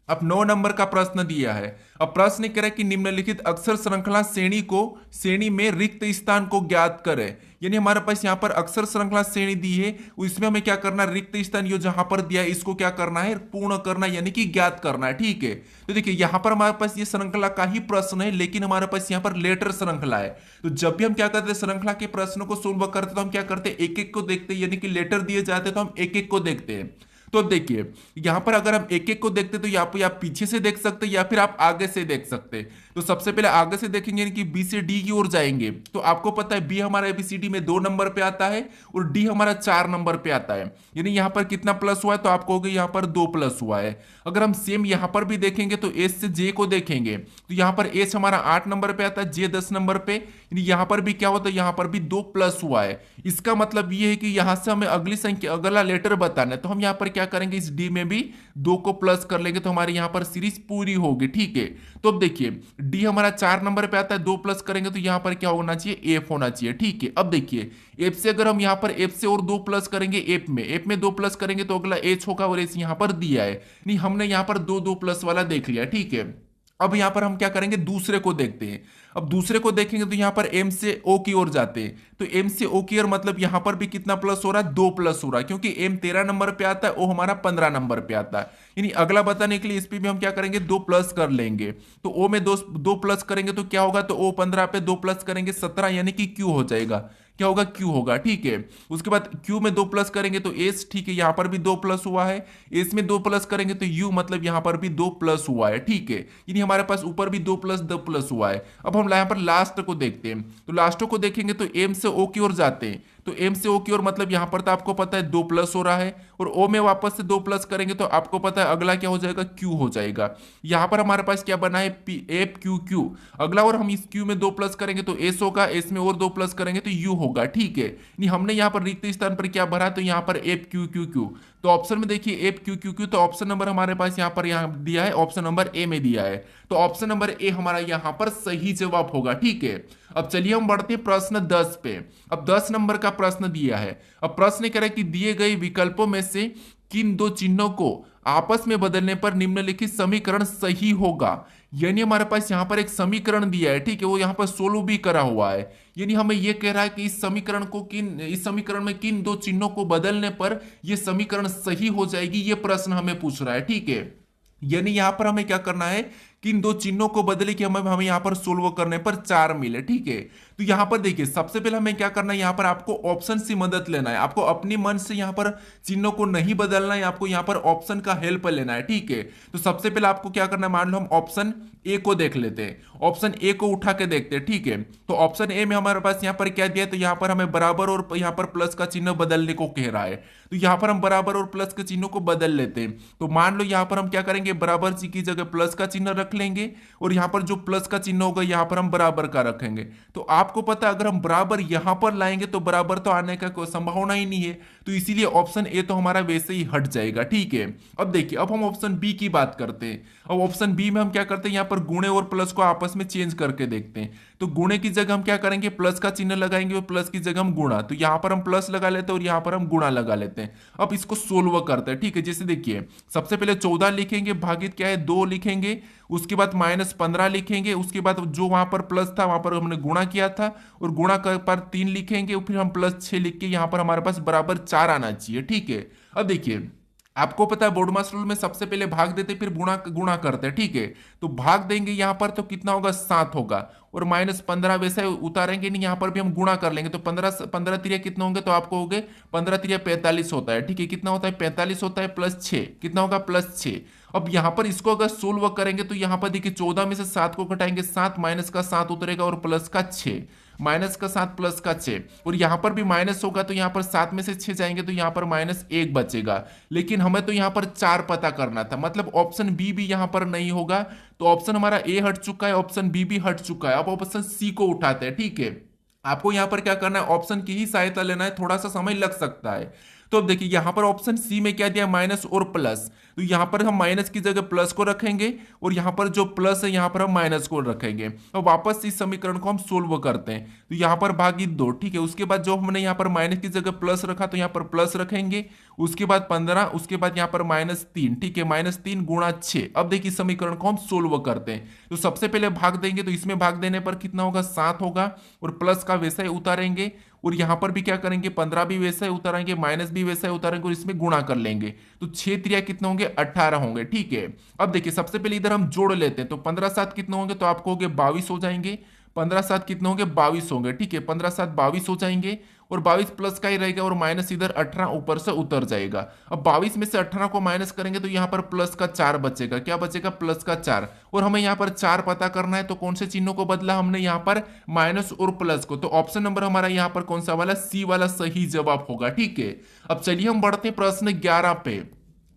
अब 9 नंबर का प्रश्न दिया है। अब प्रश्न कह रहा है कि निम्नलिखित अक्षर श्रृंखला श्रेणी में रिक्त स्थान को ज्ञात करें, यानी हमारे पास यहाँ पर अक्षर श्रृंखला श्रेणी दी है, इसमें हमें क्या करना है, रिक्त स्थान ये जहां पर दिया है इसको क्या करना है, पूर्ण करना, यानी कि ज्ञात करना है, ठीक है। तो देखिए यहाँ पर हमारे पास ये श्रृंखला का ही प्रश्न है, लेकिन हमारे पास यहाँ पर लेटर श्रृंखला है। तो जब भी हम क्या करते हैं श्रृंखला के प्रश्नों को सोल्व करते तो हम क्या करते हैं, एक एक को देखते हैं, यानी कि लेटर दिए जाते तो हम एक एक को देखते हैं। तो अब देखिए यहां पर अगर हम एक एक को देखते तो यहाँ पे आप पीछे से देख सकते हैं या फिर आप आगे से देख सकते हैं। तो सबसे पहले आगे से देखेंगे, यानी कि बी से डी की ओर जाएंगे, तो आपको पता है बी हमारा एबीसीडी में 2 नंबर पे आता है और डी हमारा 4 नंबर पे आता है, यानी यहाँ पर कितना प्लस हुआ है, तो आपको होगा यहाँ पर 2 प्लस हुआ है। अगर हम सेम यहाँ पर भी देखेंगे तो एस से जे को देखेंगे तो यहाँ पर एस हमारा 8 नंबर पे आता है, जे 10 नंबर पे, यानी यहाँ पर भी क्या होता है, यहाँ पर भी 2 प्लस हुआ है। इसका मतलब ये है कि यहाँ से हमें अगली संख्या अगला लेटर बताना है, तो हम यहाँ पर क्या करेंगे, इस डी में भी 2 को प्लस कर लेंगे तो हमारे यहाँ पर सीरीज पूरी होगी, ठीक है। तो अब देखिए डी हमारा 4 नंबर पे आता है, 2 प्लस करेंगे तो यहाँ पर क्या होना चाहिए, एफ होना चाहिए, ठीक है। अब देखिए एफ से अगर हम यहाँ पर एफ से और 2 प्लस करेंगे, एफ में 2 प्लस करेंगे तो अगला एच होगा, और एच यहाँ पर दिया है, नहीं हमने यहाँ पर 2 प्लस वाला देख लिया, ठीक है। अब यहाँ पर हम क्या करेंगे, दूसरे को देखते हैं। अब दूसरे को देखेंगे तो यहाँ पर एम से ओ की ओर जाते हैं, तो एम से ओ की ओर मतलब यहाँ पर भी कितना प्लस हो रहा है, 2 प्लस हो रहा है, क्योंकि एम 13 नंबर पे आता है, ओ हमारा 15 नंबर पे आता है, यानी अगला बताने के लिए इस पे भी हम क्या करेंगे, 2 प्लस कर लेंगे। तो ओ में 2 प्लस करेंगे तो क्या होगा, तो ओ 15 पे 2 प्लस करेंगे 17, यानी कि क्यू हो जाएगा, क्या होगा, क्यू होगा, ठीक है। उसके बाद क्यू में 2 प्लस करेंगे तो एस, ठीक है, यहाँ पर भी 2 प्लस हुआ है, एस में 2 प्लस करेंगे तो यू, मतलब यहाँ पर भी 2 प्लस हुआ है, ठीक है, यानी हमारे पास ऊपर भी 2 प्लस हुआ है। अब हम यहाँ पर लास्ट को देखते हैं, तो लास्ट को देखेंगे तो एम से ओ की ओर जाते हैं, तो एम से ओ की ओर मतलब यहाँ पर तो आपको पता है 2 प्लस हो रहा है, और ओ में वापस से 2 प्लस करेंगे तो आपको पता है अगला क्या हो जाएगा, क्यू हो जाएगा। यहाँ पर हमारे पास क्या बना है, एफ क्यू क्यू अगला, और हम इस क्यू में 2 प्लस करेंगे तो एस होगा, एस में और 2 प्लस करेंगे तो यू होगा, ठीक है। नहीं हमने यहाँ पर रिक्त स्थान पर क्या भरा, तो यहाँ पर एफ क्यू क्यू क्यू, तो ऑप्शन में देखिए एफ क्यू क्यू क्यू, तो ऑप्शन नंबर हमारे पास यहाँ पर दिया है, ऑप्शन नंबर ए में दिया है, तो ऑप्शन नंबर ए हमारा यहाँ पर सही जवाब होगा, ठीक है। अब चलिए हम बढ़ते हैं प्रश्न 10 पे। अब 10 नंबर का प्रश्न दिया है। अब प्रश्न कह रहा है कि दिए गए विकल्पों में से किन 2 चिन्हों को आपस में बदलने पर निम्नलिखित समीकरण सही होगा, यानी हमारे पास यहाँ पर एक समीकरण दिया है, ठीक है, वो यहाँ पर सोल्व भी करा हुआ है, यानी हमें ये कह रहा है कि इस समीकरण में किन 2 चिन्हों को बदलने पर यह समीकरण सही हो जाएगी, ये प्रश्न हमें पूछ रहा है, ठीक है। यानी यहां पर हमें क्या करना है किन दो चिन्हों को बदले कि हमें हमें यहाँ पर सोल्व करने पर 4 मिले। ठीक है, तो यहाँ पर देखिए सबसे पहले हमें क्या करना है, यहाँ पर आपको ऑप्शन से मदद लेना है। आपको अपनी मन से यहाँ पर चिन्हों को नहीं बदलना है, आपको यहाँ पर ऑप्शन का हेल्प लेना है। ठीक है, तो सबसे पहले आपको क्या करना है, मान लो हम ऑप्शन ए को देख लेते हैं, ऑप्शन ए को उठा के देखते हैं। ठीक है, तो ऑप्शन ए में हमारे पास यहाँ पर क्या दिया है, तो यहाँ पर हमें बराबर और यहाँ पर प्लस का चिन्ह बदलने को कह रहा है। तो यहाँ पर हम बराबर और प्लस के चिन्हों को बदल लेते हैं। तो मान लो यहाँ पर हम क्या करेंगे, बराबर की जगह प्लस का चिन्ह रख लेंगे और यहाँ पर जो प्लस का चिन्ह होगा यहाँ पर हम बराबर का रखेंगे। तो आपको पता है अगर हम बराबर यहाँ पर लाएंगे तो बराबर तो आने का कोई संभावना ही नहीं है, तो इसीलिए ऑप्शन ए तो हमारा वैसे ही हट जाएगा। ठीक है, अब देखिए अब हम ऑप्शन बी की बात करते हैं। अब ऑप्शन बी में हम क्या करते हैं, यहाँ पर गुणे और प्लस को आपस में चेंज करके देखते हैं। तो गुणे की जगह हम क्या करेंगे, प्लस का चिन्ह लगाएंगे और प्लस की जगह हम गुणा, तो यहाँ पर हम प्लस लगा लेते हैं और यहाँ पर हम गुणा लगा लेते हैं। अब इसको सोल्व करते हैं। ठीक है, जैसे देखिए सबसे पहले 14 लिखेंगे, भागित क्या है 2 लिखेंगे, उसके बाद -15 लिखेंगे, उसके बाद जो वहां पर प्लस था वहां पर हमने गुणा किया था और गुणा कर पर 3 लिखेंगे, फिर हम +6 लिख के यहाँ पर हमारे पास बराबर 4 आना चाहिए। ठीक है, अब देखिए आपको पता है बोर्ड मास रूल में सबसे पहले भाग देते फिर गुणा गुणा करते हैं। ठीक है, तो भाग देंगे यहाँ पर तो कितना होगा, 7 होगा और -15 वैसे उतारेंगे नहीं, यहाँ पर भी हम गुणा कर लेंगे तो 15 तिरिया कितना होंगे, तो आपको हो गए 15 तिरिया 45 होता है। ठीक है, कितना होता है 45 होता है +6 कितना होगा +6। अब यहाँ पर इसको अगर सोल्व करेंगे तो यहाँ पर देखिए 14 में से 7 को घटाएंगे, 7 माइनस का 7 उतरेगा और प्लस का 6, माइनस का 7 प्लस का 6, और यहाँ पर भी माइनस होगा तो यहाँ पर 7 में से 6 जाएंगे तो यहाँ पर -1 बचेगा। लेकिन हमें तो यहाँ पर 4 पता करना था, मतलब ऑप्शन बी भी यहाँ पर नहीं होगा। तो ऑप्शन हमारा ए हट चुका है, ऑप्शन बी भी हट चुका है। अब ऑप्शन सी को उठाते हैं। ठीक है, आपको यहाँ पर क्या करना है, ऑप्शन की ही सहायता लेना है, थोड़ा सा समय लग सकता है। तो अब देखिए यहाँ पर ऑप्शन सी में क्या दिया, माइनस और प्लस, तो यहाँ पर हम माइनस की जगह प्लस को रखेंगे और यहाँ पर जो प्लस है यहाँ पर हम माइनस को रखेंगे। तो वापस इस समीकरण को हम सोल्व करते हैं, तो यहाँ पर भागित 2। ठीक है, उसके बाद जो हमने यहाँ पर माइनस की जगह प्लस रखा तो यहाँ पर प्लस रखेंगे, उसके बाद 15, उसके बाद यहाँ पर -3। ठीक है, -3 गुणा 6। अब देखिए समीकरण को हम सोल्व करते हैं, तो सबसे पहले भाग देंगे तो इसमें भाग देने पर कितना होगा, 7 होगा और प्लस का वैसा ही उतारेंगे और यहाँ पर भी क्या करेंगे, 15 भी वैसा ही उतारेंगे, माइनस भी वैसा ही उतारेंगे और इसमें गुणा कर लेंगे, तो 6 त्रिया कितने होंगे, 18 होंगे। ठीक है, अब देखिए सबसे पहले इधर हम जोड़ लेते हैं, तो 15 7 कितने होंगे, तो आपको होंगे 22 हो जाएंगे। 15 7 कितने होंगे, 22 होंगे। ठीक है, 15 7 22 हो जाएंगे और 22 प्लस का ही रहेगा और माइनस इधर 18 ऊपर से उतर जाएगा। अब 22 में से 18 को माइनस करेंगे तो यहाँ पर प्लस का 4 बचेगा। क्या बचेगा, प्लस का 4, और हमें यहाँ पर 4 पता करना है, तो कौन से चिन्हों को बदला हमने, यहाँ पर माइनस और प्लस को। तो ऑप्शन नंबर हमारा यहाँ पर कौन सा वाला, सी वाला सही जवाब होगा। ठीक है, अब चलिए हम बढ़ते हैं प्रश्न 11 पे।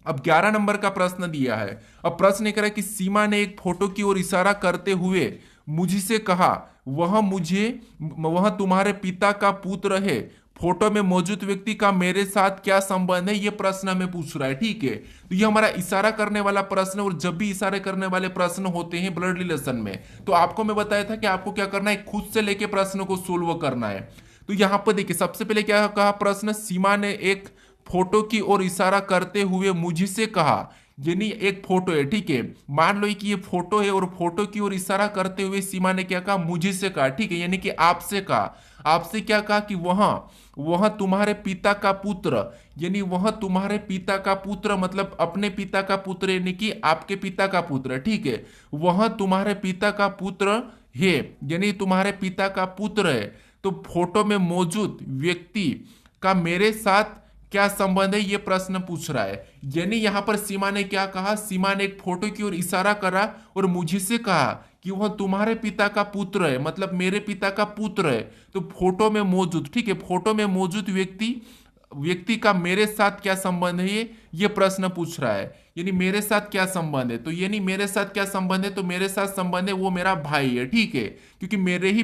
अब 11 नंबर का प्रश्न दिया है। अब प्रश्न ये कह रहा है कि सीमा ने एक फोटो की ओर इशारा करते हुए मुझसे कहा, वह तुम्हारे पिता का पुत्र है। फोटो में मौजूद व्यक्ति का मेरे साथ क्या संबंध है, ये प्रश्न हमें पूछ रहा है। ठीक है, तो ये हमारा इशारा करने वाला प्रश्न, और जब भी इशारे करने वाले प्रश्न होते हैं ब्लड रिलेशन में, तो आपको मैं बताया था कि आपको क्या करना है, खुद से लेके प्रश्न को सोल्व करना है। तो यहाँ पर देखिए सबसे पहले क्या कहा प्रश्न, सीमा ने एक फोटो की ओर इशारा करते हुए मुझसे कहा, यानी एक फोटो है। ठीक है, मान लो कि ये फोटो है और फोटो की ओर इशारा करते हुए सीमा ने क्या कहा, मुझसे कहा। ठीक है, यानी कि आपसे कहा। आपसे क्या कहा कि वह तुम्हारे पिता का पुत्र, यानी वह तुम्हारे पिता का पुत्र, मतलब अपने पिता का पुत्र, यानी कि आपके पिता का पुत्र। ठीक है, वह तुम्हारे पिता का पुत्र है, यानी तुम्हारे पिता का पुत्र है। तो फोटो में मौजूद व्यक्ति का मेरे साथ क्या संबंध है, ये प्रश्न पूछ रहा है। यानी यहां पर सीमा ने क्या कहा, सीमा ने एक फोटो की ओर इशारा करा और मुझसे कहा कि वह तुम्हारे पिता का पुत्र है, मतलब मेरे पिता का पुत्र है। तो फोटो में मौजूद, ठीक है, फोटो में मौजूद व्यक्ति का मेरे साथ क्या संबंध है, ये प्रश्न पूछ रहा है। यानी मेरे साथ क्या संबंध है, तो यानी मेरे साथ क्या संबंध है, तो मेरे साथ संबंध है वो मेरा भाई है। ठीक है, क्योंकि मेरे ही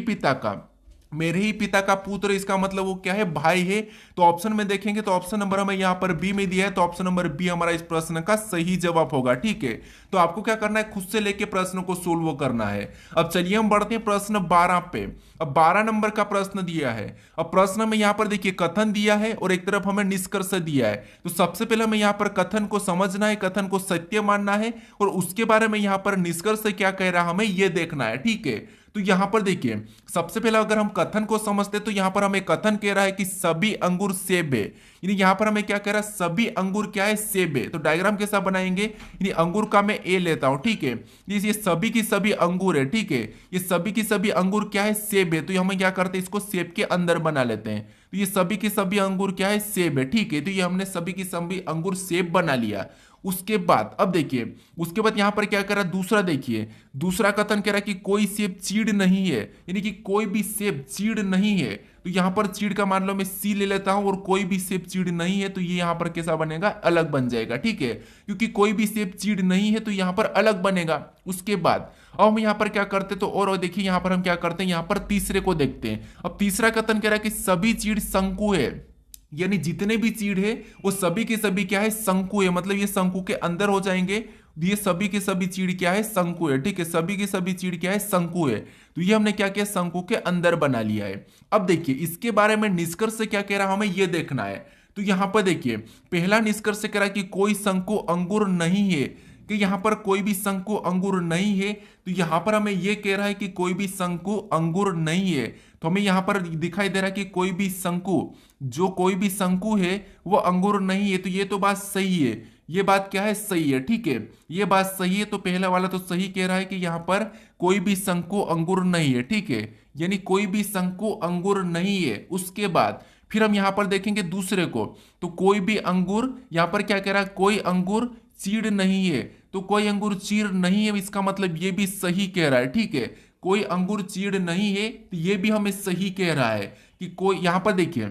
पिता का पुत्र, इसका मतलब वो क्या है, भाई है। तो ऑप्शन में देखेंगे तो ऑप्शन नंबर हमें यहाँ पर बी में दिया है, तो ऑप्शन नंबर बी हमारा इस प्रश्न का सही जवाब होगा। ठीक है, तो आपको क्या करना है, खुद से लेके प्रश्न को सोल्व करना है। अब चलिए हम बढ़ते हैं प्रश्न 12 पे। अब 12 नंबर का प्रश्न दिया है। अब प्रश्न में यहाँ पर देखिए कथन दिया है और एक तरफ हमें निष्कर्ष दिया है। तो सबसे पहले हमें यहाँ पर कथन को समझना है, कथन को सत्य मानना है, और उसके बारे में यहाँ पर निष्कर्ष क्या कह रहा है हमें ये देखना है। ठीक है, तो यहां पर देखिए, सबसे पहले अगर हम कथन को समझते तो यहां पर हमें कथन कह रहा है कि सभी अंगूर सेब है, यानी यहां पर हमें क्या कह रहा है, सभी अंगूर क्या है, सेब है। तो डायग्राम कैसा बनाएंगे, यानी अंगूर का मैं ए लेता हूं, ठीक है, ये सभी की सभी अंगूर है, ठीक है, ये सभी की सभी अंगूर क्या है, सेब है। तो हमें क्या करते हैं, इसको सेब के अंदर बना लेते हैं। तो ये सभी के सभी अंगूर क्या है, सेब है, ठीक है। तो ये हमने सभी की सभी अंगूर सेब बना लिया। उसके बाद अब देखिए, उसके बाद यहां पर क्या कर रहा है, दूसरा देखिए, दूसरा कथन कह रहा है कि कोई सेब चीड़ नहीं है, यानी कि कोई भी सेब चीड़ नहीं है। तो यहां पर चीड़ का मान लो मैं सी ले लेता हूं, और कोई भी सेब चीड़ नहीं है, तो ये यहां पर कैसा बनेगा, अलग बन जाएगा, ठीक है, क्योंकि कोई भी सेब चीड़ नहीं है तो यहां पर अलग बनेगा। उसके बाद अब हम यहां पर क्या करते, तो और देखिए यहां पर हम क्या करते हैं, यहां पर तीसरे को देखते हैं। अब तीसरा कथन कह रहा है कि सभी चीड़ शंकु है, यानी जितने भी चीड़ है वो सभी के सभी क्या है, शंकु है, मतलब ये शंकु के अंदर हो जाएंगे। ये सभी के सभी चीड़ क्या है, शंकु है, ठीक है, सभी के सभी चीड़ क्या है, शंकु है। तो ये हमने क्या किया, शंकु के अंदर बना लिया है। अब देखिए इसके बारे में निष्कर्ष से क्या कह रहा है, हमें ये देखना है। तो यहां पर देखिए, पहला निष्कर्ष कह रहा है कि कोई शंकु अंगूर नहीं है, कि यहां पर कोई भी शंकु अंगूर नहीं है। तो यहां पर हमें यह कह रहा है कि कोई भी शंकु अंगूर नहीं है। तो हमें यहां पर दिखाई दे रहा है कि कोई भी शंकु, जो कोई भी शंकु है वो अंगूर नहीं है। तो ये तो बात सही है, ये बात क्या है, सही है, ठीक है, ये बात सही है। तो पहला वाला तो सही कह रहा है कि यहां पर कोई भी शंकु अंगूर नहीं है, ठीक है, यानी कोई भी शंकु अंगूर नहीं है। उसके बाद फिर हम यहां पर देखेंगे दूसरे को, तो कोई भी अंगूर, यहां पर क्या कह रहा है, कोई अंगूर चीड़ नहीं है। तो कोई अंगूर चीड़ नहीं है, इसका मतलब ये भी सही कह रहा है, ठीक है, कोई अंगूर चीड़ नहीं है, तो ये भी हमें सही कह रहा है कि कोई, यहां पर देखिए,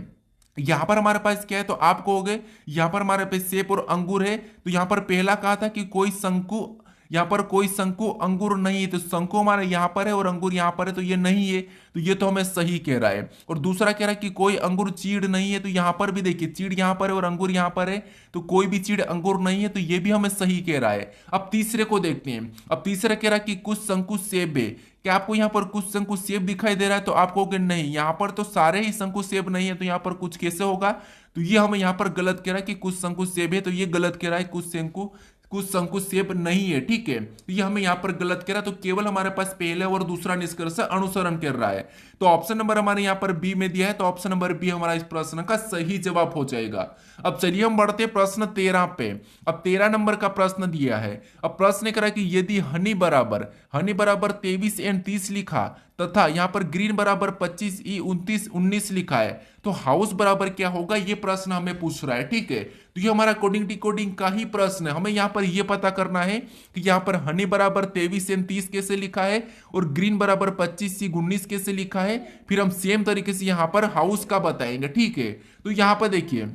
यहां पर हमारे पास क्या है, तो आप कहोगे यहां पर हमारे पास सेब और अंगूर है। तो यहां पर पहला कहा था कि कोई शंकु, यहां पर कोई शंकु अंगूर नहीं है, तो शंकु हमारे यहां पर है और अंगूर यहां पर है, तो ये नहीं है, तो ये तो हमें सही कह रहा है। और दूसरा कह रहा है कि कोई अंगूर चीड़ नहीं है, तो यहां पर भी देखिए चीड़ यहां पर है और अंगूर यहां पर है, तो कोई भी चीड़ अंगूर नहीं है, तो ये भी हमें सही कह रहा है। अब तीसरे को देखते हैं। अब तीसरा कह रहा है कि कुछ शंकु सेब है। क्या आपको यहाँ पर कुछ शंकु सेब दिखाई दे रहा है, तो आप कहोगे नहीं, यहाँ पर तो सारे ही शंकु सेब नहीं है, तो यहाँ पर कुछ कैसे होगा। तो ये हमें यहाँ पर गलत कह रहा है कि कुछ शंकु सेब है, तो ये गलत कह रहा है, कुछ शंकु सेब नहीं है, ठीक है, तो ये हमें यहाँ पर गलत कह रहा है। तो केवल हमारे पास पहले और दूसरा निष्कर्ष अनुसरण कर रहा है। तो ऑप्शन नंबर हमारे यहाँ पर बी में दिया है, तो ऑप्शन नंबर बी हमारा इस प्रश्न का सही जवाब हो जाएगा। अब चलिए हम बढ़ते हैं प्रश्न 13 पे। अब 13 नंबर का प्रश्न दिया है। अब प्रश्न कह रहा है कि यदि हनी बराबर 23 एंड 30 लिखा तथा यहाँ पर ग्रीन बराबर 25 ई 29 19 लिखा है, तो हाउस बराबर क्या होगा, ये प्रश्न हमें पूछ रहा है, ठीक है। तो ये हमारा कोडिंग डिकोडिंग का ही प्रश्न है। हमें यहाँ पर ये पता करना है कि यहाँ पर हनी बराबर 23 एंड 30 कैसे लिखा है और ग्रीन बराबर 25 सी 19 कैसे लिखा है। फिर हम सेम तरीके से यहाँ पर हाउस का बताएंगे, ठीक है। तो यहाँ पर देखिए,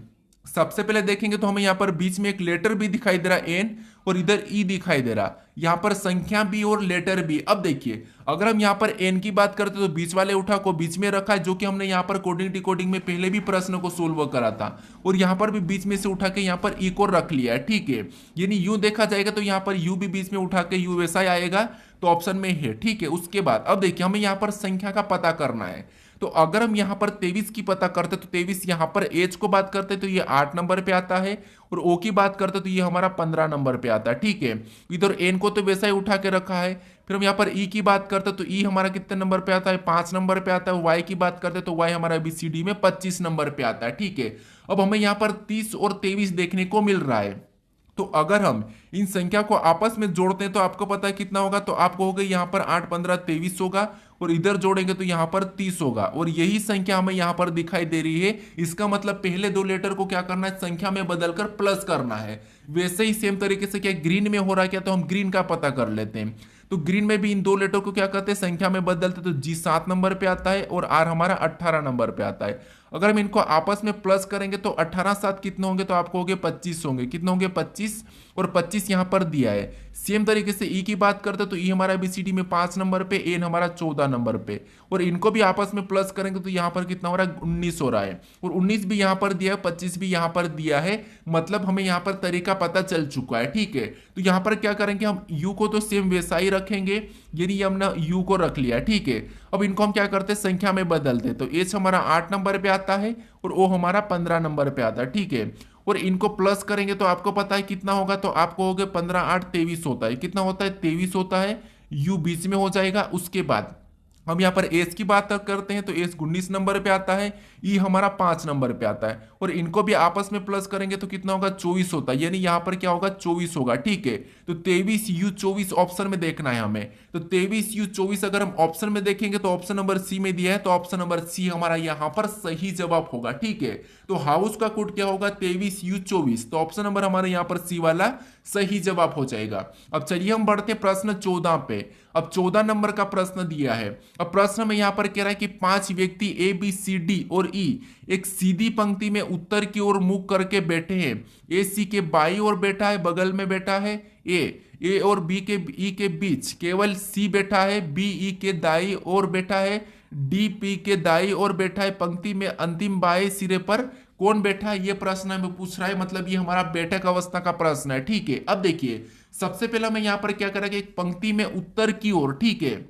सबसे पहले देखेंगे तो हमें यहाँ पर बीच में एक लेटर भी दिखाई दे रहा है एन, और इधर ई दिखाई दे रहा, यहाँ पर संख्या भी और लेटर भी। अब देखिए, अगर हम यहाँ पर एन की बात करते तो बीच वाले उठा को बीच में रखा है, जो कि हमने यहाँ पर कोडिंग डिकोडिंग में पहले भी प्रश्न को सोल्व करा था, और यहाँ पर भी बीच में से उठा के यहाँ पर ई को रख लिया है, ठीक है। यानी यू देखा जाएगा तो यहाँ पर यू भी बीच में उठा के यू वैसा ही आएगा, तो ऑप्शन में है, ठीक है। उसके बाद अब देखिए, हमें यहाँ पर संख्या का पता करना है। तो अगर हम यहाँ पर 23 की पता करते तो 23 यहाँ पर एच को बात करते तो ये 8 नंबर पे आता है, और ओ की बात करते तो ये हमारा 15 नंबर पे आता है, ठीक है। इधर एन को तो वैसा ही उठा के रखा है। फिर हम यहाँ पर ई की बात करते तो ई हमारा कितने नंबर पे आता है, 5 नंबर पे आता है। वाई की बात करते तो वाई हमारा ABCD में 25 नंबर पे आता है, ठीक है। अब हमें यहाँ पर 30 और 23 देखने को मिल रहा है। तो अगर हम इन संख्या को आपस में जोड़ते हैं तो आपको पता है कितना होगा, तो आपको होगा यहाँ पर 8 15 23 होगा, और इधर जोड़ेंगे तो यहाँ पर 30 होगा, और यही संख्या हमें यहाँ पर दिखाई दे रही है। इसका मतलब पहले दो लेटर को क्या करना है, संख्या में बदलकर प्लस करना है। वैसे ही सेम तरीके से क्या ग्रीन में हो रहा है क्या, तो हम ग्रीन का पता कर लेते हैं। तो ग्रीन में भी इन दो लेटर को क्या करते हैं, संख्या में बदलते, तो जी 7 नंबर पे आता है और आर हमारा 18 नंबर पे आता है। अगर हम इनको आपस में प्लस करेंगे तो 18 7 कितने होंगे, तो आपको होंगे 25 होंगे। कितने होंगे, 25, और 25 यहाँ पर दिया है। सेम तरीके से ई की बात करते तो ई हमारा ABCD में 5 नंबर पे, एन हमारा 14 नंबर पे, और इनको भी आपस में प्लस करेंगे तो यहाँ पर कितना हो रहा है, 19 हो रहा है, और 19 भी यहाँ पर दिया है, 25 भी यहाँ पर दिया है। मतलब हमें यहाँ पर तरीका पता चल चुका है, ठीक है। तो यहाँ पर क्या करेंगे, हम यू को तो सेम वैसा ही रखेंगे, यानी हमने यू को रख लिया, ठीक है। अब इनको हम क्या करते हैं, संख्या में बदलते, तो एच हमारा 8 नंबर पे आता है और ओ हमारा 15 नंबर पे आता है, ठीक है। और इनको प्लस करेंगे तो आपको पता है कितना होगा, तो आपको हो गए 15 8 23 होता है। कितना होता है, 23 होता है। यू बीच में हो जाएगा। उसके बाद हम यहाँ पर एस की बात करते हैं तो एस 19 नंबर पे आता है, ई हमारा 5 नंबर पे आता है, और इनको भी आपस में प्लस करेंगे तो कितना होगा 24 होता है, यानी यहाँ पर क्या होगा 24 होगा। ठीक है, तो 23U24 ऑप्शन में देखना है हमें। तो 23U24 अगर हम ऑप्शन में देखेंगे तो ऑप्शन नंबर सी में दिया है, तो ऑप्शन नंबर सी हमारा यहाँ पर सही जवाब होगा। ठीक है, तो हाउस का कोड क्या होगा 23U24, तो ऑप्शन नंबर हमारे यहाँ पर सी वाला सही जवाब हो जाएगा। अब चलिए हम बढ़ते प्रश्न 14 पे। अब 14 नंबर का प्रश्न दिया है। अब प्रश्न में यहां पर कह रहा है कि 5 व्यक्ति ए बी सी डी और ई एक सीधी पंक्ति में उत्तर की ओर मुख करके बैठे हैं। ए सी के बाई ओर बैठा है, बगल में बैठा है ए और बी के ई के बीच केवल सी बैठा है, बी ई के दाई ओर बैठा है, डी पी के दाई ओर बैठा है, पंक्ति में अंतिम बाएं सिरे पर कौन बैठा है, ये प्रश्न हमें पूछ रहा है। मतलब ये हमारा बैठक अवस्था का प्रश्न है। ठीक है, अब देखिए सबसे पहला मैं यहां पर क्या करेंगे, एक पंक्ति में उत्तर की ओर। ठीक है,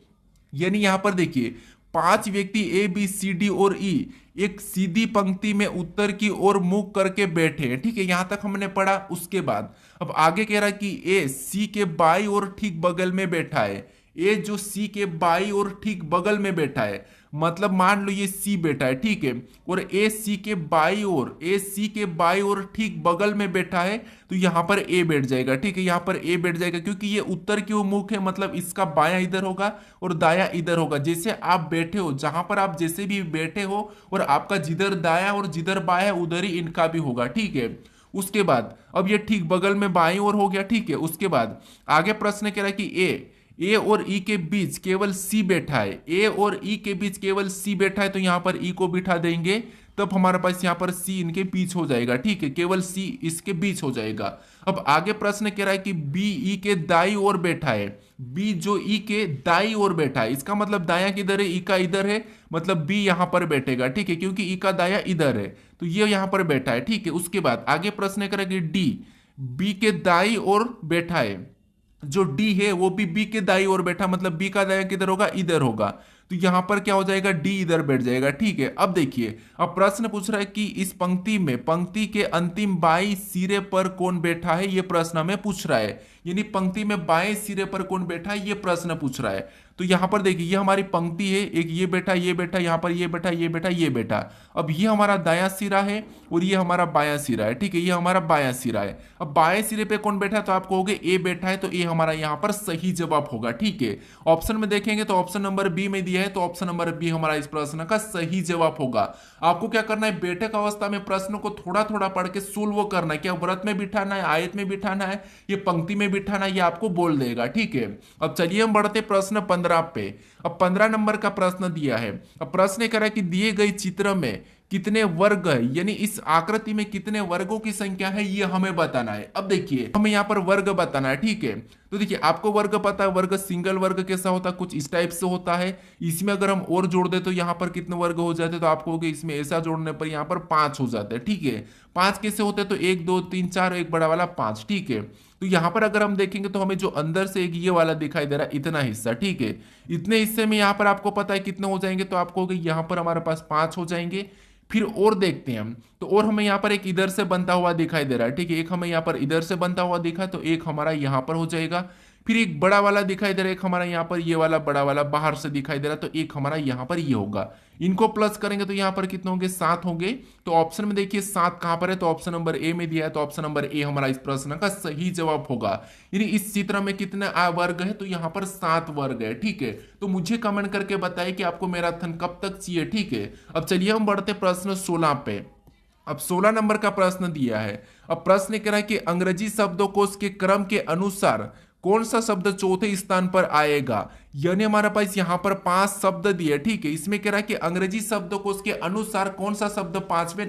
यानी यहां पर देखिए 5 व्यक्ति ए बी सी डी और ई एक सीधी पंक्ति में उत्तर की ओर मुख करके बैठे हैं। ठीक है, यहां तक हमने पढ़ा। उसके बाद अब आगे कह रहा है कि ए सी के बाई और ठीक बगल में बैठा है। ए जो सी के बाई और ठीक बगल में बैठा है, मतलब मान लो ये सी बैठा है। ठीक है, और ए सी के बाई और ठीक बगल में बैठा है, तो यहां पर ए बैठ जाएगा। ठीक है, यहां पर ए बैठ जाएगा क्योंकि ये उत्तर की ओर मुख है, मतलब इसका बायां इधर होगा और दाया इधर होगा। जैसे आप बैठे हो, जहां पर आप जैसे भी बैठे हो और आपका जिधर दाया और जिधर बाया उधर ही इनका भी होगा। ठीक है, उसके बाद अब ये ठीक बगल में बाई ओर हो गया। ठीक है, उसके बाद आगे प्रश्न कह रहा है कि ए और ई के बीच केवल सी बैठा है। ए और ई के बीच केवल सी बैठा है, तो यहां पर ई को बिठा देंगे, तब हमारे पास यहां पर सी इनके बीच हो जाएगा। ठीक है, केवल सी इसके बीच हो जाएगा। अब आगे प्रश्न कह रहा है कि बी ई के दाई ओर बैठा है। बी जो ई के दाई ओर बैठा है, इसका मतलब दाया किधर है, ई का इधर है, मतलब बी यहां पर बैठेगा। ठीक है, क्योंकि ई का दाया इधर है, तो ये यहां पर बैठा है। ठीक है, उसके बाद आगे प्रश्न कह रहा है कि डी बी के दाई ओर बैठा है। जो डी है वो भी बी के दाई ओर बैठा, मतलब बी का दाया किधर होगा, इधर होगा, तो यहां पर क्या हो जाएगा, डी इधर बैठ जाएगा। ठीक है, अब देखिए अब प्रश्न पूछ रहा है कि इस पंक्ति में पंक्ति के अंतिम बाई सिरे पर कौन बैठा है, ये प्रश्न हमें पूछ रहा है। यानी पंक्ति में बाएं सिरे पर कौन बैठा है, ये प्रश्न पूछ रहा है। तो यहां पर देखिए ये हमारी पंक्ति है, एक ये बैठा, ये बैठा, यहां पर ये बैठा, ये बैठा, ये बैठा। अब ये हमारा दायां सिरा है और ये हमारा बायां सिरा है। ठीक है, ये हमारा बायां सिरा है। अब बाएं सिरे पे कौन बैठा है, तो आप कहोगे ए बैठा है, तो ए हमारा यहां पर सही जवाब होगा। ठीक है, ऑप्शन में देखेंगे तो ऑप्शन नंबर बी में दिया है, तो ऑप्शन नंबर बी हमारा इस प्रश्न का सही जवाब होगा। आपको क्या करना है, बैठक अवस्था में प्रश्न को थोड़ा थोड़ा पढ़ के सोल्व करना है। क्या व्रत में बिठाना है, आयत में बिठाना है, ये पंक्ति में बिठाना है, ये आपको बोल देगा। ठीक है, अब चलिए हम बढ़ते प्रश्न 15 पे। अब 15 नंबर का प्रश्न दिया है। अब प्रश्न कह रहा है कि दिए गए चित्र में कितने वर्ग है, यानी इस आकृति में कितने वर्गों की संख्या है, ये हमें बताना है। अब देखिए हमें यहाँ पर वर्ग बताना है। ठीक है, तो देखिए आपको वर्ग पता है, वर्ग सिंगल वर्ग कैसा होता है, कुछ इस टाइप से होता है। इसमें अगर हम और जोड़ दे तो यहाँ पर कितने वर्ग हो जाते, तो आपको होगा इसमें ऐसा जोड़ने पर यहाँ पर 5 हो जाते हैं। ठीक है, 5 कैसे होते हैं, तो 1 2 3 4, एक बड़ा वाला 5। ठीक है, तो यहाँ पर अगर हम देखेंगे तो हमें जो अंदर से एक ये वाला दिखाई दे रहा है, इतना हिस्सा। ठीक है, इतने हिस्से में यहाँ पर आपको पता है कितने हो जाएंगे, तो आपको होगा यहाँ पर हमारे पास 5 हो जाएंगे। फिर और देखते हैं हम, तो और हमें यहाँ पर एक इधर से बनता हुआ दिखाई दे रहा है। ठीक है, एक हमें यहाँ पर इधर से बनता हुआ दिखा, तो एक हमारा यहाँ पर हो जाएगा। फिर एक बड़ा वाला दिखाई दे रहा है, एक हमारा यहाँ पर ये वाला बड़ा वाला बाहर से दिखाई दे रहा है, तो एक हमारा यहाँ पर ये होगा। इनको प्लस करेंगे तो यहाँ पर कितने होंगे, 7 होंगे। तो ऑप्शन में देखिए 7 कहाँ पर है, तो ऑप्शन नंबर ए में दिया है, तो ऑप्शन नंबर ए हमारा इस प्रश्न का सही जवाब होगा। यानी इस चित्र में कितने वर्ग है, तो यहाँ पर 7 वर्ग है। ठीक है, तो मुझे कमेंट करके बताइए कि आपको मैराथन कब तक चाहिए। ठीक है, अब चलिए हम बढ़ते प्रश्न 16 पे। अब 16 नंबर का प्रश्न दिया है। अब प्रश्न कह रहा है कि अंग्रेजी शब्दकोश के क्रम के अनुसार कौन सा शब्द चौथे स्थान पर आएगा। यानी हमारे पास यहाँ पर 5 शब्द दिए। ठीक है, इसमें कह रहा है कि अंग्रेजी शब्दकोश के अनुसार कौन सा शब्द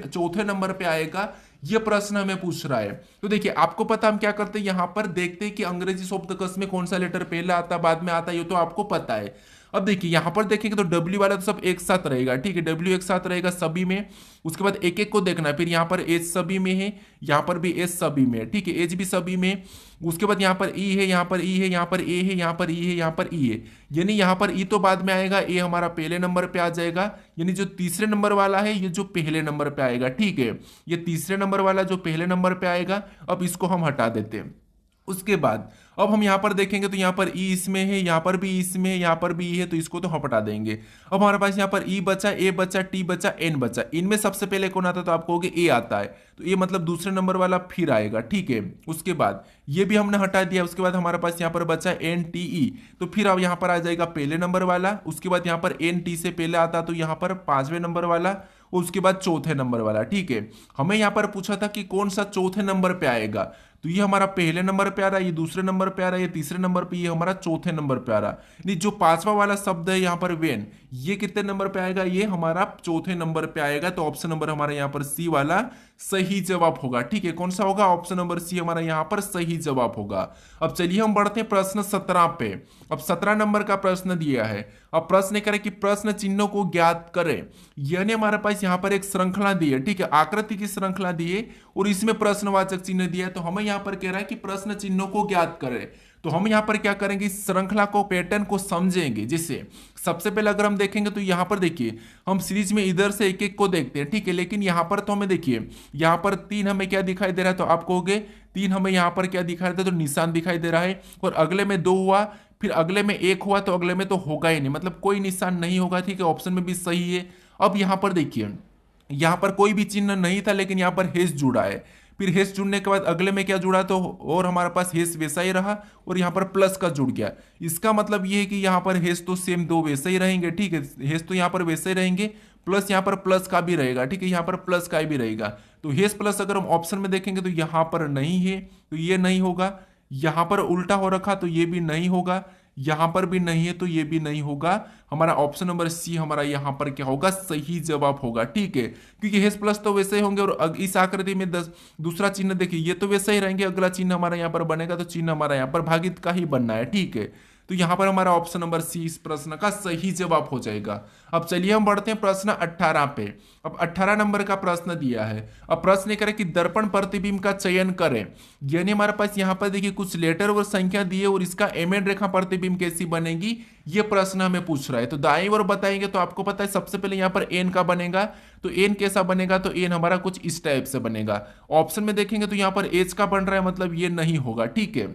चौथे नंबर पे आएगा, ये प्रश्न हमें पूछ रहा है। तो देखिए आपको पता हम क्या करते हैं, यहाँ पर देखते हैं कि अंग्रेजी शब्दकोश में कौन सा लेटर पहले आता है बाद में आता है, ये तो आपको पता है। अब देखिए यहाँ पर देखेंगे तो डब्ल्यू वाला तो सब एक साथ रहेगा। ठीक है, डब्ल्यू एक साथ रहेगा सभी में। उसके बाद एक एक को देखना है, फिर यहाँ पर एच सभी में है, यहाँ पर भी एच सभी में है। ठीक है, एच भी सभी में। उसके बाद यहाँ पर ई है, यहाँ पर ई है, यहाँ पर ए है, यहाँ पर ई है, यहाँ पर ई है। यानी यहाँ पर ई तो बाद में आएगा, ए हमारा पहले नंबर पे आ जाएगा। यानी जो तीसरे नंबर वाला है ये जो पहले नंबर पे आएगा। ठीक है, ये तीसरे नंबर वाला जो पहले नंबर पे आएगा, अब इसको हम हटा देते हैं। उसके बाद अब हम यहाँ पर देखेंगे तो यहाँ पर ई इसमें है, यहाँ पर भी ई इसमें है, यहाँ पर भी ई है, तो इसको तो हटा देंगे। अब हमारे पास यहाँ पर ई बचा, ए बचा, टी बचा, एन बचा। इनमें सबसे पहले कौन आता है तो आप कहोगे ए आता है, तो ये मतलब दूसरे नंबर वाला फिर आएगा, ठीक है। उसके बाद ये भी हमने हटा दिया। उसके बाद हमारे पास यहाँ पर बचा एन टी ई, तो फिर अब यहाँ पर आ जाएगा पहले नंबर वाला। उसके बाद यहाँ पर एन टी से पहले आता तो यहाँ पर पांचवें नंबर वाला, उसके बाद चौथे नंबर वाला, ठीक है। हमें यहाँ पर पूछा था कि कौन सा चौथे नंबर पे आएगा, तो ये हमारा पहले नंबर पे आ रहा है, ये दूसरे नंबर पे आ रहा है, ये तीसरे नंबर पे, ये हमारा चौथे नंबर पे आ रहा है। यानी जो पांचवा वाला शब्द है यहाँ पर वेन, ये कितने नंबर पे आएगा, ये हमारा चौथे नंबर पे आएगा। तो ऑप्शन नंबर हमारा यहाँ पर सी वाला सही जवाब होगा, ठीक है। कौन सा होगा, ऑप्शन नंबर सी हमारा यहाँ पर सही जवाब होगा। अब चलिए हम बढ़ते हैं प्रश्न 17 पे। अब 17 नंबर का प्रश्न दिया है। अब प्रश्न करें कि प्रश्न चिन्हों को ज्ञात करें, यानी हमारे पास यहाँ पर एक श्रृंखला दी है, ठीक है, आकृति की श्रृंखला दी है और इसमें प्रश्नवाचक चिन्ह दिया है। तो हमें यहाँ पर कह रहा है कि प्रश्न चिन्हों को ज्ञात करें। तो हम यहाँ पर क्या करेंगे, इस श्रृंखला को, पैटर्न को समझेंगे। जिससे सबसे पहले अगर हम देखेंगे तो यहाँ पर देखिए, हम सीरीज में इधर से एक एक को देखते हैं, ठीक है। लेकिन यहाँ पर तो हमें देखिए, यहाँ पर 3 हमें क्या दिखाई दे रहा है, तो आप कहोगे 3 हमें यहाँ पर क्या दिखाई देता है, तो निशान दिखाई दे रहा है। और अगले में 2 हुआ, फिर अगले में 1 हुआ, तो अगले में तो होगा ही नहीं, मतलब कोई निशान नहीं होगा, ठीक है। ऑप्शन में भी सही है। अब यहाँ पर देखिए, यहाँ पर कोई भी चिन्ह नहीं था, लेकिन यहाँ पर हेस जुड़ा है। फिर हेस जुड़ने के बाद अगले में क्या जुड़ा, तो और हमारे पास हेस वैसा ही रहा, और यहाँ पर प्लस का जुड़ गया। इसका मतलब ये है कि यहाँ पर हेस तो सेम 2 वैसे ही रहेंगे, ठीक है। हेस तो यहाँ पर वैसे ही रहेंगे, प्लस यहाँ पर प्लस का भी रहेगा, ठीक है, यहाँ पर प्लस का भी रहेगा। तो हेस प्लस अगर हम ऑप्शन में देखेंगे तो यहाँ पर नहीं है, तो ये नहीं होगा। यहाँ पर उल्टा हो रखा, तो ये भी नहीं होगा। यहां पर भी नहीं है, तो ये भी नहीं होगा। हमारा ऑप्शन नंबर सी हमारा यहां पर क्या होगा, सही जवाब होगा, ठीक है। क्योंकि हेस प्लस तो वैसे ही होंगे, और इस आकृति में 10 दूसरा चिन्ह देखिए, ये तो वैसे ही रहेंगे। अगला चिन्ह हमारा यहाँ पर बनेगा, तो चिन्ह हमारा यहाँ पर भागित का ही बनना है, ठीक है। तो यहाँ पर हमारा ऑप्शन नंबर सी इस प्रश्न का सही जवाब हो जाएगा। अब चलिए हम बढ़ते हैं प्रश्न 18 पे। अब 18 नंबर का प्रश्न दिया है। अब प्रश्न ये करें कि दर्पण प्रतिबिंब का चयन करें, यानी हमारे पास यहाँ पर देखिए कुछ लेटर और संख्या दी है, और इसका एमएन रेखा प्रतिबिंब कैसी बनेगी, ये प्रश्न हमें पूछ रहा है। तो दाईं ओर बताएंगे तो आपको पता है सबसे पहले यहाँ पर एन का बनेगा, तो एन कैसा बनेगा, तो एन हमारा कुछ इस टाइप से बनेगा। ऑप्शन में देखेंगे तो यहाँ पर एच का बन रहा है, मतलब ये नहीं होगा, ठीक है।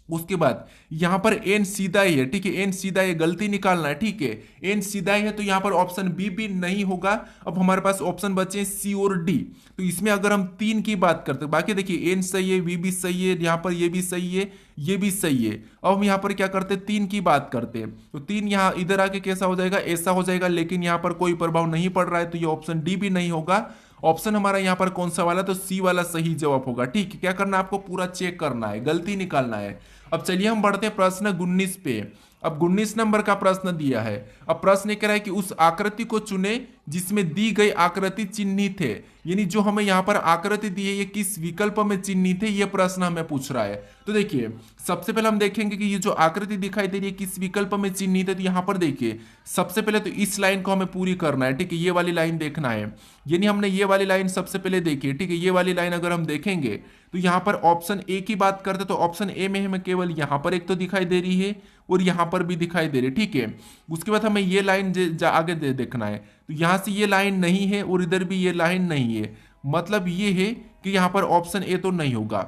उसके बाद यहां पर एन सीधा ही है, ठीक है, एन सीधा है, गलती निकालना है, ठीक है। एन सीधा ही है, तो यहां पर ऑप्शन बी भी नहीं होगा। अब हमारे पास ऑप्शन बचे सी और डी। तो इसमें अगर हम 3 की बात करते हैं, बाकी देखिए एन सही है, वी भी सही है, यहां पर ये भी सही है, ये भी सही है। अब हम यहां पर क्या करते हैं, 3 की बात करते हैं। तो 3 यहां इधर आके कैसा हो जाएगा, ऐसा हो जाएगा, लेकिन यहां पर कोई प्रभाव नहीं पड़ रहा है, तो ये ऑप्शन डी भी नहीं होगा। ऑप्शन हमारा यहाँ पर कौन सा वाला, तो सी वाला सही जवाब होगा, ठीक है। क्या करना है, आपको पूरा चेक करना है, गलती निकालना है। अब चलिए हम बढ़ते हैं प्रश्न 19 पे। अब 19 नंबर का प्रश्न दिया है। अब प्रश्न कह रहा है कि उस आकृति को चुने जिसमें दी गई आकृति चिन्हित है, यानी जो हमें यहाँ पर आकृति दी है ये किस विकल्प में चिन्हित है, ये प्रश्न हमें पूछ रहा है। तो देखिए सबसे पहले हम देखेंगे कि ये जो आकृति दिखाई दे रही है किस विकल्प में चिन्हित है। तो यहाँ पर देखिए सबसे पहले तो इस लाइन को हमें पूरी करना है, ठीक है, ये वाली लाइन देखना है, यानी हमने ये वाली लाइन सबसे पहले देखी, ठीक है। ये वाली लाइन अगर हम देखेंगे तो यहाँ पर ऑप्शन ए की बात करते तो ऑप्शन ए में हमें केवल यहाँ पर एक तो दिखाई दे रही है और यहाँ पर भी दिखाई दे रही है, ठीक है। उसके बाद हमें ये लाइन आगे देखना है, तो यहाँ से ये लाइन नहीं है और इधर भी ये लाइन नहीं है, मतलब ये है कि यहाँ पर ऑप्शन ए तो नहीं होगा।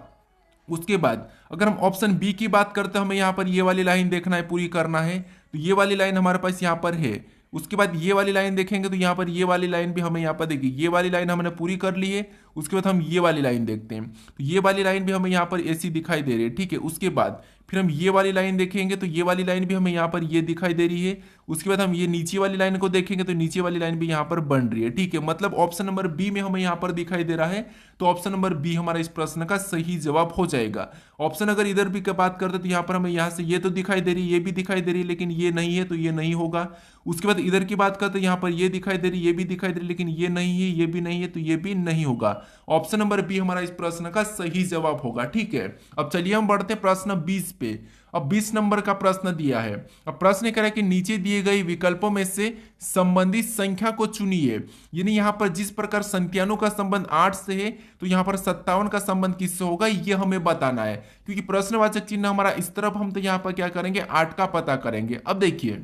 उसके बाद अगर हम ऑप्शन बी की बात करते हैं, हमें यहाँ पर ये वाली लाइन देखना है, पूरी करना है, तो ये वाली लाइन हमारे पास यहाँ पर है। उसके बाद ये वाली लाइन देखेंगे तो यहाँ पर ये वाली लाइन भी हमें यहाँ पर देखिए, ये वाली लाइन हमने पूरी कर ली है। उसके बाद हम ये वाली लाइन देखते हैं, तो ये वाली लाइन भी हमें यहाँ पर ऐसी दिखाई दे रही है, ठीक है। उसके बाद फिर हम ये वाली लाइन देखेंगे तो ये वाली लाइन भी हमें यहाँ पर ये दिखाई दे रही है। उसके बाद हम ये नीचे वाली लाइन को देखेंगे तो नीचे वाली लाइन भी यहाँ पर बन रही है, ठीक है। मतलब ऑप्शन नंबर बी में हमें यहाँ पर दिखाई दे रहा है, तो ऑप्शन नंबर बी हमारा इस प्रश्न का सही जवाब हो जाएगा। ऑप्शन अगर इधर भी की बात करते तो यहाँ पर हमें यहाँ से ये तो दिखाई दे रही है, ये भी दिखाई दे रही है, लेकिन ये नहीं है, तो ये नहीं होगा। उसके बाद इधर की बात करते यहाँ पर ये दिखाई दे रही है, ये भी दिखाई दे रही है, लेकिन ये नहीं है, ये भी नहीं है, तो ये भी नहीं होगा। ऑप्शन नंबर बी हमारा इस प्रश्न का सही जवाब होगा, ठीक है। अब चलिए हम बढ़ते हैं प्रश्न 20 पे। अब 20 नंबर का प्रश्न दिया है। अब प्रश्न कह रहा है कि नीचे दिए गए विकल्पों में से संबंधित संख्या को चुनिए, यानी यहाँ पर जिस प्रकार संख्याओं का संबंध 8 से है, तो यहाँ पर 57 का संबंध किससे होगा, ये हमें बताना है। क्योंकि प्रश्नवाचक चिन्ह हमारा इस तरफ, हम तो यहाँ पर क्या करेंगे, 8 का पता करेंगे। अब देखिए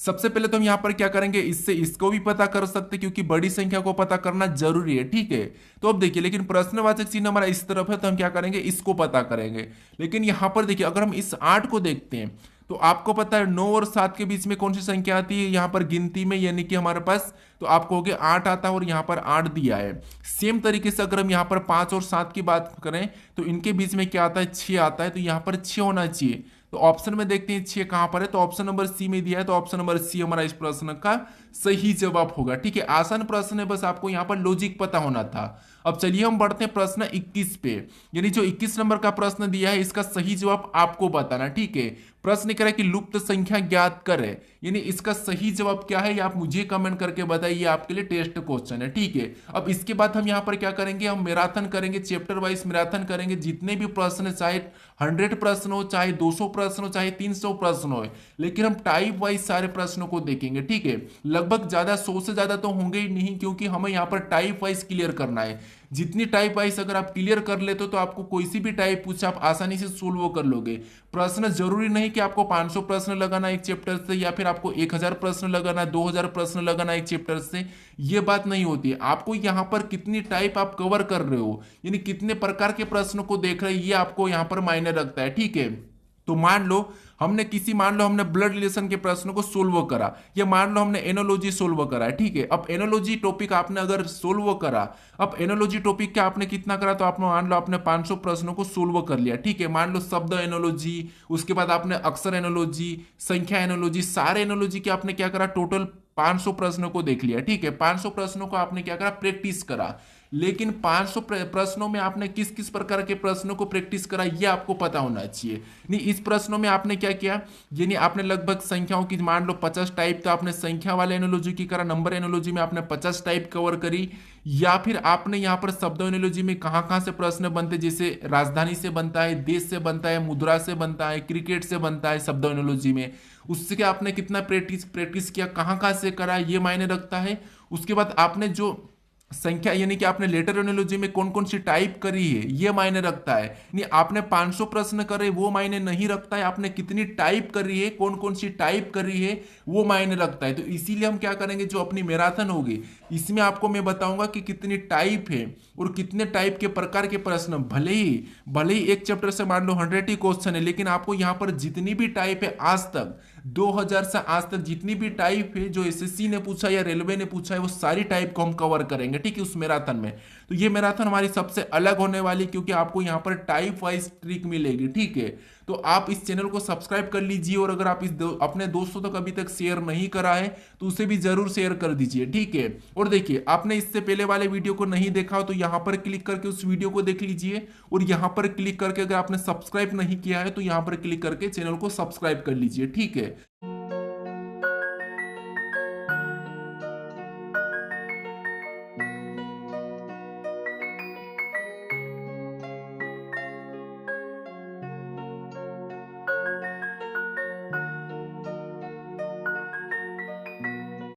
सबसे पहले तो हम यहाँ पर क्या करेंगे, इससे इसको भी पता कर सकते हैं क्योंकि बड़ी संख्या को पता करना जरूरी है, ठीक है। तो अब देखिए, लेकिन प्रश्नवाचक चिन्ह हमारा इस तरफ है तो हम क्या करेंगे, इसको पता करेंगे। लेकिन यहाँ पर देखिए, अगर हम इस 8 को देखते हैं तो आपको पता है 9 और 7 के बीच में कौन सी संख्या आती है यहाँ पर गिनती में, यानी कि हमारे पास, तो आप कहोगे 8 आता है और यहाँ पर 8 दिया है। सेम तरीके से अगर हम यहाँ पर 5 और 7 की बात करें तो इनके बीच में क्या आता है, 6 आता है, तो यहाँ पर 6 होना चाहिए। तो ऑप्शन में देखते हैं 6 कहां पर है, तो ऑप्शन नंबर सी में दिया है, तो ऑप्शन नंबर सी हमारा इस प्रश्न का सही जवाब होगा, ठीक है। आसान प्रश्न है, बस आपको यहाँ पर लॉजिक पता होना था। अब चलिए हम बढ़ते हैं प्रश्न 21 पे, यानी जो 21 नंबर का प्रश्न दिया है इसका सही जवाब आपको बताना, ठीक है। प्रश्न कह रहा है कि लुप्त संख्या ज्ञात करें, यानी इसका सही जवाब क्या है ये आप मुझे कमेंट करके बताइए, आपके लिए टेस्ट क्वेश्चन है, ठीक है। अब इसके बाद हम यहाँ पर क्या करेंगे, हम मैराथन करेंगे, चैप्टर वाइज मैराथन करेंगे। जितने भी प्रश्न, चाहे 100 प्रश्न हो, चाहे 200 प्रश्न हो, चाहे 300 प्रश्न हो, लेकिन हम टाइप वाइज सारे प्रश्नों को देखेंगे, ठीक है। लगभग ज्यादा 100 से ज्यादा तो होंगे ही नहीं, क्योंकि हमें यहाँ पर टाइप वाइज क्लियर करना है। जितनी टाइप वाइज अगर आप क्लियर कर लेते हो तो आपको कोई सी भी टाइप पूछे आप आसानी से सोल्व कर लोगे। प्रश्न जरूरी नहीं कि आपको 500 प्रश्न लगाना एक चैप्टर से, या फिर आपको 1000 प्रश्न लगाना, 2000 प्रश्न लगाना एक चैप्टर से, ये बात नहीं होती है। आपको यहाँ पर कितनी टाइप आप कवर कर रहे हो, यानी कितने प्रकार के प्रश्नों को देख रहे हैं, ये आपको यहाँ पर मायने रखता है, ठीक है। तो मान लो हमने ब्लड रिलेशन के प्रश्नों को सोल्व करा, या मान लो हमने एनोलॉजी सोल्व करा है, ठीक है। अब एनोलॉजी टॉपिक आपने अगर सोल्व करा, अब एनोलॉजी टॉपिक क्या आपने कितना करा, तो आपने मान लो आपने 500 प्रश्नों को सोल्व कर लिया, ठीक है। मान लो शब्द एनोलॉजी, उसके बाद आपने अक्षर एनोलॉजी, संख्या एनोलॉजी, सारे एनोलॉजी के आपने क्या करा, टोटल 500 प्रश्नों को देख लिया, ठीक है। 500 प्रश्नों को आपने क्या करा, प्रैक्टिस करा। लेकिन 500 प्रश्नों में आपने किस किस प्रकार के प्रश्नों को प्रैक्टिस करा ये आपको पता होना चाहिए। नहीं, इस प्रश्नों में आपने क्या किया, यानी आपने लगभग संख्याओं की मान लो 50 टाइप, तो आपने संख्या वाले एनोलॉजी की करा, नंबर एनोलॉजी में आपने 50 टाइप कवर करी, या फिर आपने यहाँ पर शब्द एनोलॉजी में कहाँ कहाँ से प्रश्न बनते, जैसे राजधानी से बनता है, देश से बनता है, मुद्रा से बनता है, क्रिकेट से बनता है शब्द एनोलॉजी में, उससे आपने कितना प्रैक्टिस किया, कहाँ कहाँ से करा, ये मायने रखता है। उसके बाद आपने जो संख्या, यानी कि आपने लेटर एनोलॉजी में कौन कौन सी टाइप करी है ये मायने रखता है। नहीं, आपने 500 प्रश्न करे वो मायने नहीं रखता है, आपने कितनी टाइप करी है, कौन कौन सी टाइप करी है वो मायने रखता है। तो इसीलिए हम क्या करेंगे, जो अपनी मैराथन होगी इसमें आपको मैं बताऊंगा कि कितनी टाइप है और कितने टाइप के प्रकार के प्रश्न, भले ही एक चैप्टर से मान लो 100 ही क्वेश्चन है, लेकिन आपको यहाँ पर जितनी भी टाइप है आज तक 2000 से आज तक जितनी भी टाइप है जो एसएससी ने पूछा या रेलवे ने पूछा है, वो सारी टाइप को हम कवर करेंगे, ठीक है, उस मैराथन में। तो ये मैराथन हमारी सबसे अलग होने वाली, क्योंकि आपको यहाँ पर टाइप वाइज ट्रिक मिलेगी, ठीक है। तो आप इस चैनल को सब्सक्राइब कर लीजिए, और अगर आप अपने दोस्तों तक अभी तक शेयर नहीं करा है तो उसे भी जरूर शेयर कर दीजिए, ठीक है। और देखिए, आपने इससे पहले वाले वीडियो को नहीं देखा हो तो यहाँ पर क्लिक करके उस वीडियो को देख लीजिए, और यहाँ पर क्लिक करके अगर आपने सब्सक्राइब नहीं किया है तो यहाँ पर क्लिक करके चैनल को सब्सक्राइब कर लीजिए, ठीक है।